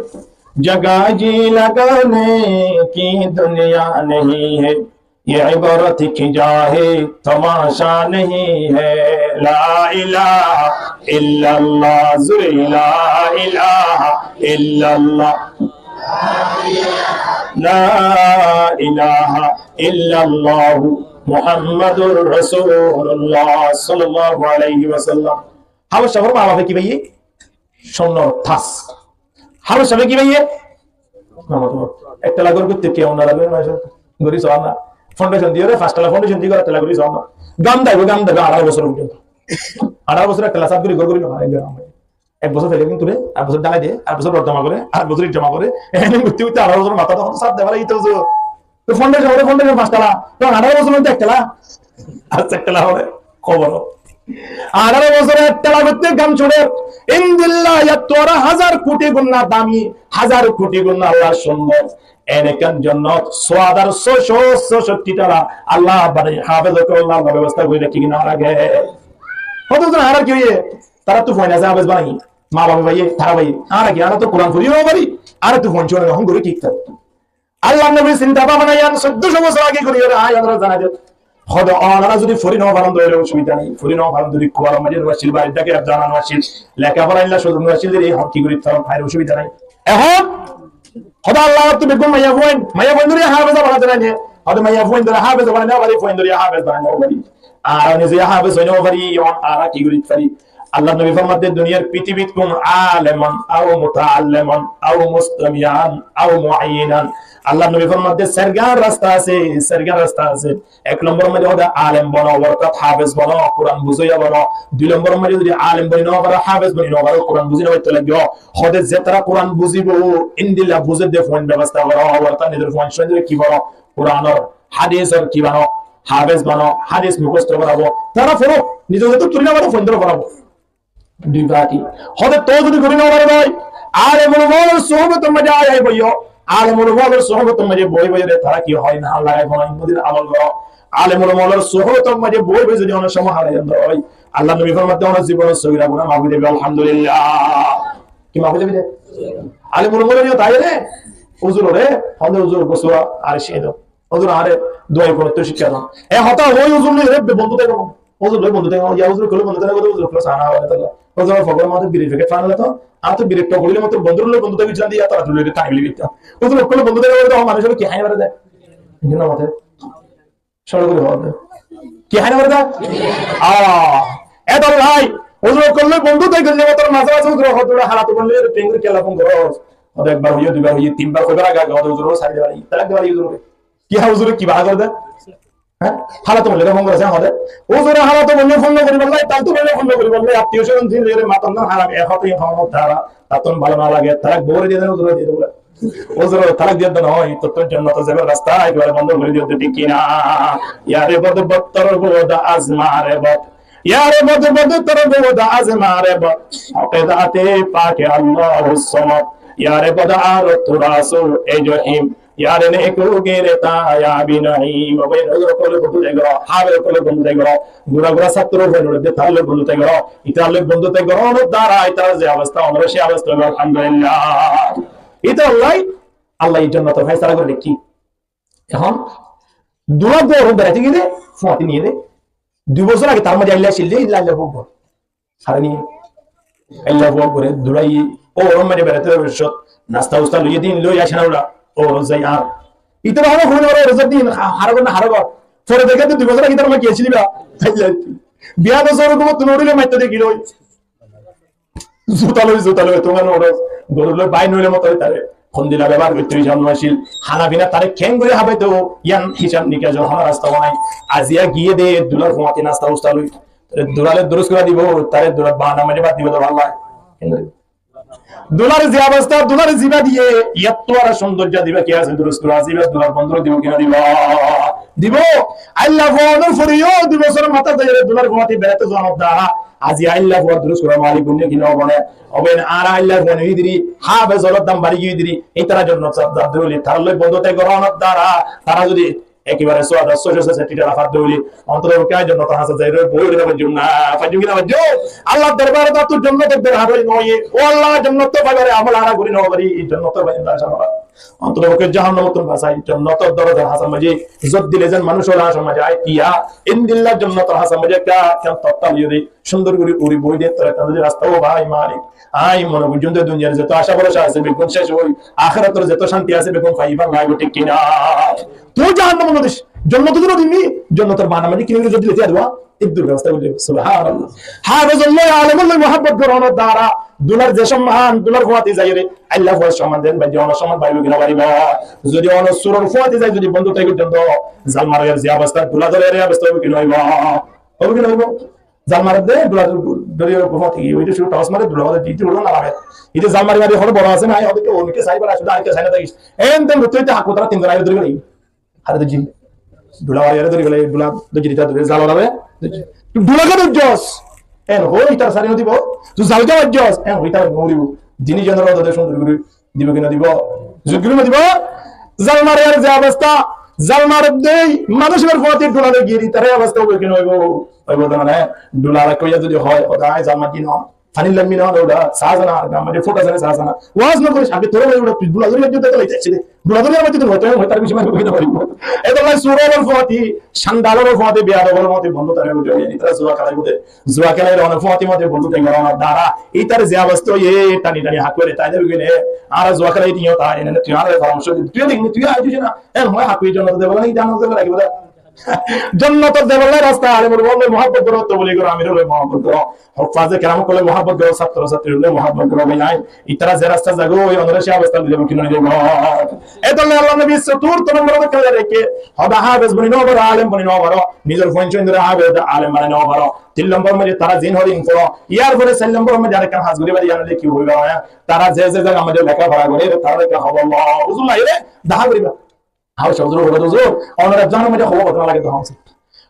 जगह जी लगाने की दुनिया नहीं है ये इबारत की जाहे तमाशा नहीं है ला इलाहा इल्लल्लाह जुरे ला इलाहा इल्लल्लाह ला इलाहा इल्लल्लाह মুহাম্মাদুর রাসূলুল্লাহ সাল্লাল্লাহু আলাইহি ওয়াসাল্লাম হাওয়া শহর মা বাবা কি ভাইয়ে শূন্য থাস হাওয়া শহর কি ভাইয়ে একটা লাগর করতে কে ওনারা মাসে গরি সোনা ফাউন্ডেশন দিয়ে রে ফাস্টলা ফাউন্ডেশন দিয়ে একটা লাগরি সোনা গাম দাইবো 18 বছর পর্যন্ত 18 বছর একটা লাসাব করি গরি না এক বছর ফেলে কিন্তু আর বছর ডালাই দিয়ে আর বছর জমা করে আর বছর জমা করে এখানে ঘুরতে ঘুরতে 18 বছর মাথা তখন সাত দেওয়ার ইতো তো ফন্ডেশন 5 টাকা তখন 18 বছর মধ্যে 1 টাকা আচ্ছা 1 টাকা হবে খবর 18 বছরে 1 টাকা করতে গাম ছড়ে ইনদিল্লাহ তোরা 1000 কোটি গুণা দামি 1000 কোটি গুণা আল্লাহ সুন্দর এনেকার জন্য 6666 টাকা আল্লাহ বাড়ি হাফেজ আল্লাহ ব্যবস্থা করে ঠিক না লাগে কত জন আর কি হইয়ে তারা তো ফোন আছে হাফেজ বানাই মা বাবা ভাই তারা ভাই আর কি আর তো কোরআন পড়িও পারি আর তো ফোন চলে এখন করে ঠিক থাকে আল্লাহ নবী চিন্তা ভাবনা ইয়ান 1400 বছর আগে করি আয় আমরা জানা দে খোদ ওনারা যদি ফরিন ভারন দইলে অসুবিধা নেই ফরিন ভারন যদি কোয়ার মাঝে ওয়াসিল বাইদাকে জানানো ওয়াসিল লেখাপড়া ইল্লা শুধু ওয়াসিলদের এই হক কি করি তার ফাইর অসুবিধা নাই এখন খোদা আল্লাহ তো বেগম মাইয়া বোন ধরে হাফেজ বানাতে নাই হয়তো মাইয়া বোন ধরে হাফেজ বানাতে না পারি ফোন ধরে হাফেজ বানাতে পারি আর নিজে হাফেজ হইনো পারি আর কি করি পারি আল্লাহ নবী ফরমাতে দুনিয়ার পৃথিবীত কোন আলেমান আও মুতাআল্লিমান আও মুস্তামিয়ান আও মুআয়িনান আল্লাহ নবী ফরমাতে সরগার রাস্তা আছে এক নম্বর মধ্যে ওটা আলেম বনো অর্থাৎ হাফেজ বনো কোরআন বুঝাইয়া বনো দুই নম্বর মধ্যে যদি আলেম বনি না পারে হাফেজ বনি না পারে কোরআন বুঝিনা হইতে লাগবে হদে যে তারা কোরআন বুঝিবো ইনদিলা বুঝে দে ফোন ব্যবস্থা করো অর্থাৎ নিজের ফোন শুনে কি বলো কোরআনের হাদিসের কি বানো হাফেজ বানো হাদিস মুখস্থ করাবো তারা ফলো নিজে তো তুই না পারো ফোন ধরে করাবো ডিবাটি হদে তো যদি করি না পারে ভাই আর এমন বল সোহবত মজা আয় বইও আলেমুল ওয়ালার সোহবত মজে বই বই রে তারা কি হয় না আল্লাহ এখন ইনদিন আমল করো আলেমুল ওয়ালার সোহবত মজে বই বই যদি অনেক সময় হারায় যায় আল্লাহ নবী ফরমাতে ওনার জীবনের সগীরা গুনাহ মাফ করে দেবে আলহামদুলিল্লাহ কি মাফ করে দেবে আলেমুল ওয়ালার তাই রে হুজুর রে হদে হুজুর গোসরা আর শেদো হুজুর আরে দোয়া করতে তো শিক্ষা দাও এ হতা ওই হুজুর রে বন্ধু দেখো হুজুর রে বন্ধু দেখো ইয়া হুজুর কলে বন্ধু দেখো হুজুর প্লাস আনা হয় তাহলে হুজুর ফগর মাতে বিরিফিকেট ফানা তো আর তো বিরক্ত করিলে মাত্র বন্ধুর লোক বন্ধু দেখি জান দিয়া তারা তুলে টাইম লিবিতা হুজুর কলে বন্ধু দেখো তো মানুষ কি হাই মারে দেয় ইনা মতে সরল করে হবে কি হাই মারে দেয় এ তো ভাই হুজুর কলে বন্ধু দেখি যে তোর মাঝে মাঝে হুজুর হতরা হালাত বললে টেঙ্গুর কেলা ফোন করো ওদের একবার হইও দুইবার হইও তিনবার কইবার আগে হুজুর সাইড দেবাই তারা দেবাই হুজুর কি হুজুর কি বাধা করে দেয় হ্যাঁ হালাত বললে ফোন করেছে আমাদের ওজোরে হালাত বললে ফোন করি বললে তাই তো বললে ফোন করি বললে আত্মীয় স্বজন দিলে মাতন না হারাম একই ক্ষমতা দ্বারা তাতন ভালো না লাগে তারা বলে দিয়ে দেন ওজোরে দিয়ে দেবো ওজোরে তালাক দিয়ে দেন হয় তো তোর জন্য তো যাবে রাস্তা একবার বন্ধ করে দিতে ঠিক কিনা ইয়ারে বদ বত্তর বোদ আজমারে বদ ইয়ারে বদ বদ তর বোদ আজমারে বদ আকিদাতে পাকে আল্লাহুস সামাদ ইয়ারে বদ আর তুরাসুল এজহিম यार ने को गेरता या बिनाई मोबाइल नजर कोले बंधु देगरो हावे कोले बंधु देगरो गुरा गुरा सत्रो बंधु ताले बंधु देगरो इताले बंधु देगरो न दारा इतार जे अवस्था हमरा সে অবস্থা আলহামদুলিল্লাহ এটা আল্লাহ এই জন্য তো ফয়সালা করে কি এখন দুলা বড় বেড়াতে গিয়ে ফতি নিয়ে দে 2 বছর আগে তার মধ্যে আল্লাহ ছিল ইল্লাহ বকর সারানি আল্লাহ বকর দুলাই ও রমে বেড়াতে বসত নাস্তা উস্তা লইয়ে দিন লই আসেনা ওরা ও রোজাই আর ইতর হবে ফোন করে রোজা দিন হারগো না হারগো পরে দেখে তো 2 বছর আগে তার মা গিয়েছিলি বা বিয়া বছর কো তুমি ওড়িলে মাইতে দেখি লই জুতালো তোমার ওরস গরুলে বাই নইলে মত তারে ফোন দিলা ব্যবহার করতে জন্মশীল হানাবিনা তারে কেন করে হবে তো ইয়ান হিসাব নিকা যখন রাস্তা বানাই আজিয়া গিয়ে দে দুলার ফমাতি নাস্তা উস্তা লই দুলালে দুরুস করে দিব তারে দুলা বানা মানে বাদ দিব তো ভালো হয় দুলার যে অবস্থা দুলার জিবা দিয়ে এত আর সৌন্দর্য দিবে কি আছে দুরুস করে আজিবা দুলার বন্ধ দিব কিনা দিব আল্লাহ ফোন ফরিও 2 বছর মাথা ধরে দুলার ফমাতি বেরাতে জনব দা আজি আল্লাহ ফোন দুরুস করে মালিক গুনে কিনা বনে ওবেন আর আল্লাহ ফোন ইদিরি হাফেজ হল দাম বাড়ি গিয়ে এটার জন্য দৌলি তার লই বন্ধতে গ্রহণত দ্বারা তারা যদি একেবারে সোয়াদ সোজা টিটা রাফাত দৌলি অন্তর কাজ জন্য তো হাসা যায় বই দেব জুমনা ফাজু কিনা বাজো আল্লাহ দরবারে তো জান্নাতের হারই নয় ও আল্লাহ জান্নাত তো পাবে আমল আরা করি না পারি জান্নাত তো বাইন্দা সারা অন্তরকে জাহান্নামতন ভাষায় জান্নাতের দরজা হাসান মাঝে ইজ্জত দিলে যেন মানুষ ওলা সমাজে আয় কিয়া ইনদিল্লাহ জান্নাতের হাসান মাঝে কা কেন তত্তালিয়ে সুন্দর করে উড়ি বই দিয়ে তোরা তাদের রাস্তা ও ভাই মালিক আই মনে পর্যন্ত দুনিয়ার যত আশা ভরসা আছে বেগুন শেষ হই আখিরাতের যত শান্তি আছে বেগুন পাইবা না ঠিক কিনা তুই জাহান্নাম নদিস জান্নাত তো দিবি জান্নাতের বানা মানে কিনে যদি লেতে দেওয়া ইদ্দুর ব্যবস্থা করলে সুবহানাল্লাহ হাফেজুল্লাহ আলামুল্লাহ মুহাব্বত করানোর দ্বারা দুলার যে সম্মান দুলার ফুয়াতে যাই রে আল্লাহ ওয়াস সম্মান দেন ভাই জন সম্মান পাইবে কিনা পারিবা যদি অন সুরর ফুয়াতে যাই যদি বন্ধু তাই করতেন তো জালমারের যে অবস্থা দুলা দলের অবস্থা হবে কি নইবা হবে কি নইবা জাল মারে দে দুলা দরিয়া কোফা থেকে ওইটা শুরু টস মারে দুলা মারে দিতে উড়ো না লাভে এটা জাল মারি মারি হলো বড় আছে না ওদেরকে ওনকে সাইবার আসলে আইকে সাইনা থাকিস এন্ড রুতইতে হাকো তারা তিন আইরে ধরে গেলি আরে জি দুলা আইরে ধরে গেলে দুলা দজিটা ধরে জাল লাভে দুলা কে দজস এন হই তার সারি দিব তুই জাল কে দজস এন হই তার মরিব যিনি জনর দদে সুন্দর করে দিব কিনা দিব জুগরি দিব জাল মারে আর যে অবস্থা জাল মারে দেই মানুষের ফতে দুলা গিরি তার অবস্থা হবে কিনা হইব হইব মানে দুলা কইয়া যদি হয় ওদাই জাল মাটি না ফানি লামি না ওটা সাজানা আমাদের ফটো জানে সাজানা ওয়াজ না করে আগে তোর ওটা দুলা ধরে যদি তাই যাচ্ছে দুলা ধরে আমাদের হতো তার বিষয় মানে কইতে পারিব এটা মানে সুরার ফতি শান্দালের ফতি বিয়াদবের মতে বন্ধু তারে উঠে এটা জুয়া খেলার অনেক ফতি মতে বন্ধু তাই গরানা দ্বারা এইটার যে অবস্থা টানি টানি হাত করে তাই দেবে কিনে আর জুয়া খেলাই দিও তাই এনে তুই আর পরামর্শ তুই দেখনি তুই আইছিস না এর হয় হাকুই জন্য দেব না জানো দেব লাগবে জান্নাতের দেওয়ালের রাস্তা আলে বলবো মহব্বত করো তো বলি করো আমিরুল মহব্বত করো হফাজে কেরাম করলে মহব্বত করো ছাত্র ছাত্রীর মহব্বত করো নাই ইতারা যে রাস্তা জাগো ওই অনরে সে অবস্থা দিবে কিনা দিব এটা আল্লাহ নবী সতুর তো নম্বর করে রেখে হদা হাফেজ বনি নো বড় আলেম বনি নো বড় নিজের ফোন চন্দ্র হাফেজ আলেম মানে নো বড় তিন নম্বর মধ্যে তারা জিন হরিং করো ইয়ার পরে চার নম্বর মধ্যে আরেকটা হাজগুরি বাড়ি জানলে কি হইবা তারা যে যে জায়গা আমাদের লেখাপড়া করে তারা লেখা হবো হুজুর লাইরে দাহা করিবা হাও সদর হলো হুজুর অনর জানার মধ্যে হবো কথা লাগে তো হাউস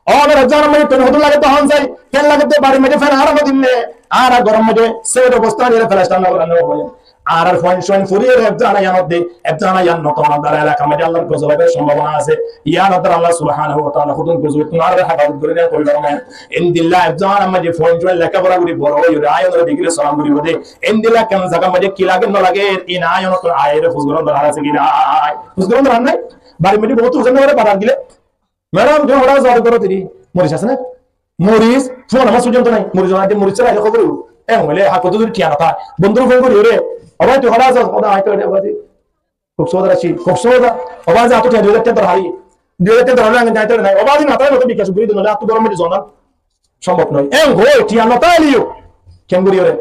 অনর জানার মধ্যে তোর হদু লাগে তো হাউস যাই ফেল লাগে তো বাড়ি মধ্যে ফেল হারাম দিনে আর গরম মধ্যে সেট অবস্থা নিয়ে ফেলাস্তান না করানো হবে আর ফোন শোন ফুরিয়ে জানা ইয়ান দে জানা ইয়ান নতুন আদার এলাকা মধ্যে আল্লাহর গজবের সম্ভাবনা আছে ইয়ান আদার আল্লাহ সুবহানাহু ওয়া তাআলা খুদুন গজব তোমার হাফাজত করে দেয় কই গরমে ইনদিল্লাহ জানা মধ্যে ফোন শোন লেখাপড়া করি বড় হই আয়নের ডিগ্রি সালাম করি বদে ইনদিল্লাহ কেন জায়গা মধ্যে কি লাগে না লাগে ইন আয়ন তো আয়ের ফুজগরন ধরা আছে কি না ফুজগরন ধরা নাই বাড়ি মধ্যে বহুত ওজন করে পাঠান দিলে ম্যাডাম যে ওরা জড় করো তিনি মরিস আছে না মরিস ফোন আমার সুজন তো নাই মরিস না মরিস রাখা খবর এ হইলে হাত কত দূর কি আনা বন্ধুর ফোন করি ওরে অবাই তুই হরা যাস ওদা আইতো এটা বাজি খুব সোদা আছি খুব সোদা অবাজ আতো 2000 টাকা হারি 2000 টাকা ধরলে আমি যাইতে নাই অবাজি মাথায় মতো বিকাশ করি দিলে আতো গরম মধ্যে জনা সম্ভব নয় এ হই কি আনা তাইলিও কেন করি ওরে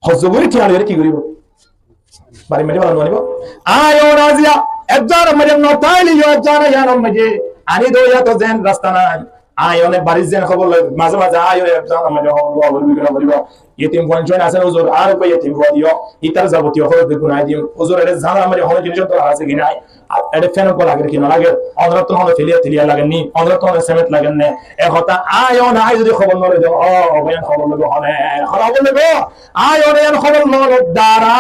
হজগুরি কি আনা কি করিব বাড়ি মেরে বানানো নিব আয়ো রাজিয়া একজন মজে নতাইলি একজন ইয়ান মজে আনি দইয়া তো জেন রাস্তা নাই আয়নে বাড়ি জেন খবর মাঝে মাঝে আয়ো একজন মজে হলো বলবিরা বলিবা ইতিম পঞ্চন আছে হুজুর আর কই ইতিম দিও ইতার যাবতীয় খবর দেখুন আই দিও হুজুর এর জানা মানে হলো জিনিস তো আছে কি নাই এটা ফেন কো লাগে কি না লাগে অনরত হলো ফেলিয়া লাগেনি অনরত হলো সেমেট লাগেন না এ কথা আয়ন আই যদি খবর নলে দাও ও বয়ান খবর লগে হলে খবর লগে আয়ন এর খবর নলে দ্বারা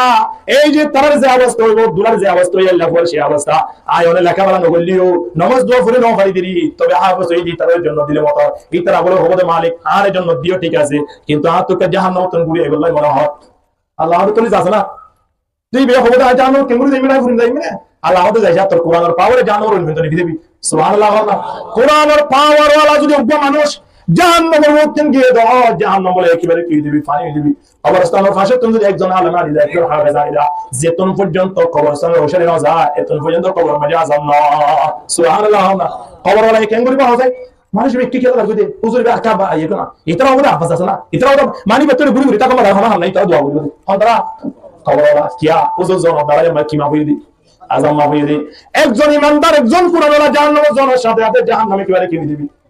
এই যে তার যে অবস্থা হইব দুলার যে অবস্থা হইল লাগবে সেই অবস্থা আয়নে লেখাপড়া নগলিও নামাজ দোয়া করে নাও পারি দিলি তবে হাফেজ হই দি তার জন্য দিলে মত ইতারা বলে হবে মালিক আর এর জন্য দিও ঠিক আছে কিন্তু আর তোকে জাহান্নাম তন গুড়ি এগুলাই মনে হয় আল্লাহ তো জানে না তুই বে হবে না জানো কেমন যাইবে না ঘুরে যাইবে না আল্লাহ তো যাইছা তোর কোরআনের পাওয়ারে জানোর ভিতরে দিবি সুবহানাল্লাহ কোরআনের পাওয়ার ওয়ালা যদি উগ্র মানুষ জাহান্নামের মধ্যে গিয়ে দাও জাহান্নাম বলে একেবারে কি দিবি পানি দিবি কবরস্থানের পাশে তুমি যদি একজন আলেম আদি যায় একজন হাফেজ আদি যায় যেতন পর্যন্ত কবরস্থানে বসে না যায় এতন পর্যন্ত কবর মাঝে আযান না সুবহানাল্লাহ কবর ওয়ালা কেন করিবা হয় মানুষ ব্যক্তি খেলা লাগবে হুজুর আকা বা ইয়ে না ইতরা ওরা আফাস আছে না ইতরা ওরা মানি ভেতরে ঘুরে ঘুরে টাকা মারা হানা নাই তারা দোয়া করবে হন্দরা কবর ওয়ালা কিয়া হুজুর জন দাঁড়ায় মা কিমা হই দি আযাম মা হই দি একজন ইমানদার একজন কুরআন ওয়ালা জাহান্নামের জনের সাথে জাহান্নামে কিভাবে কি দিবি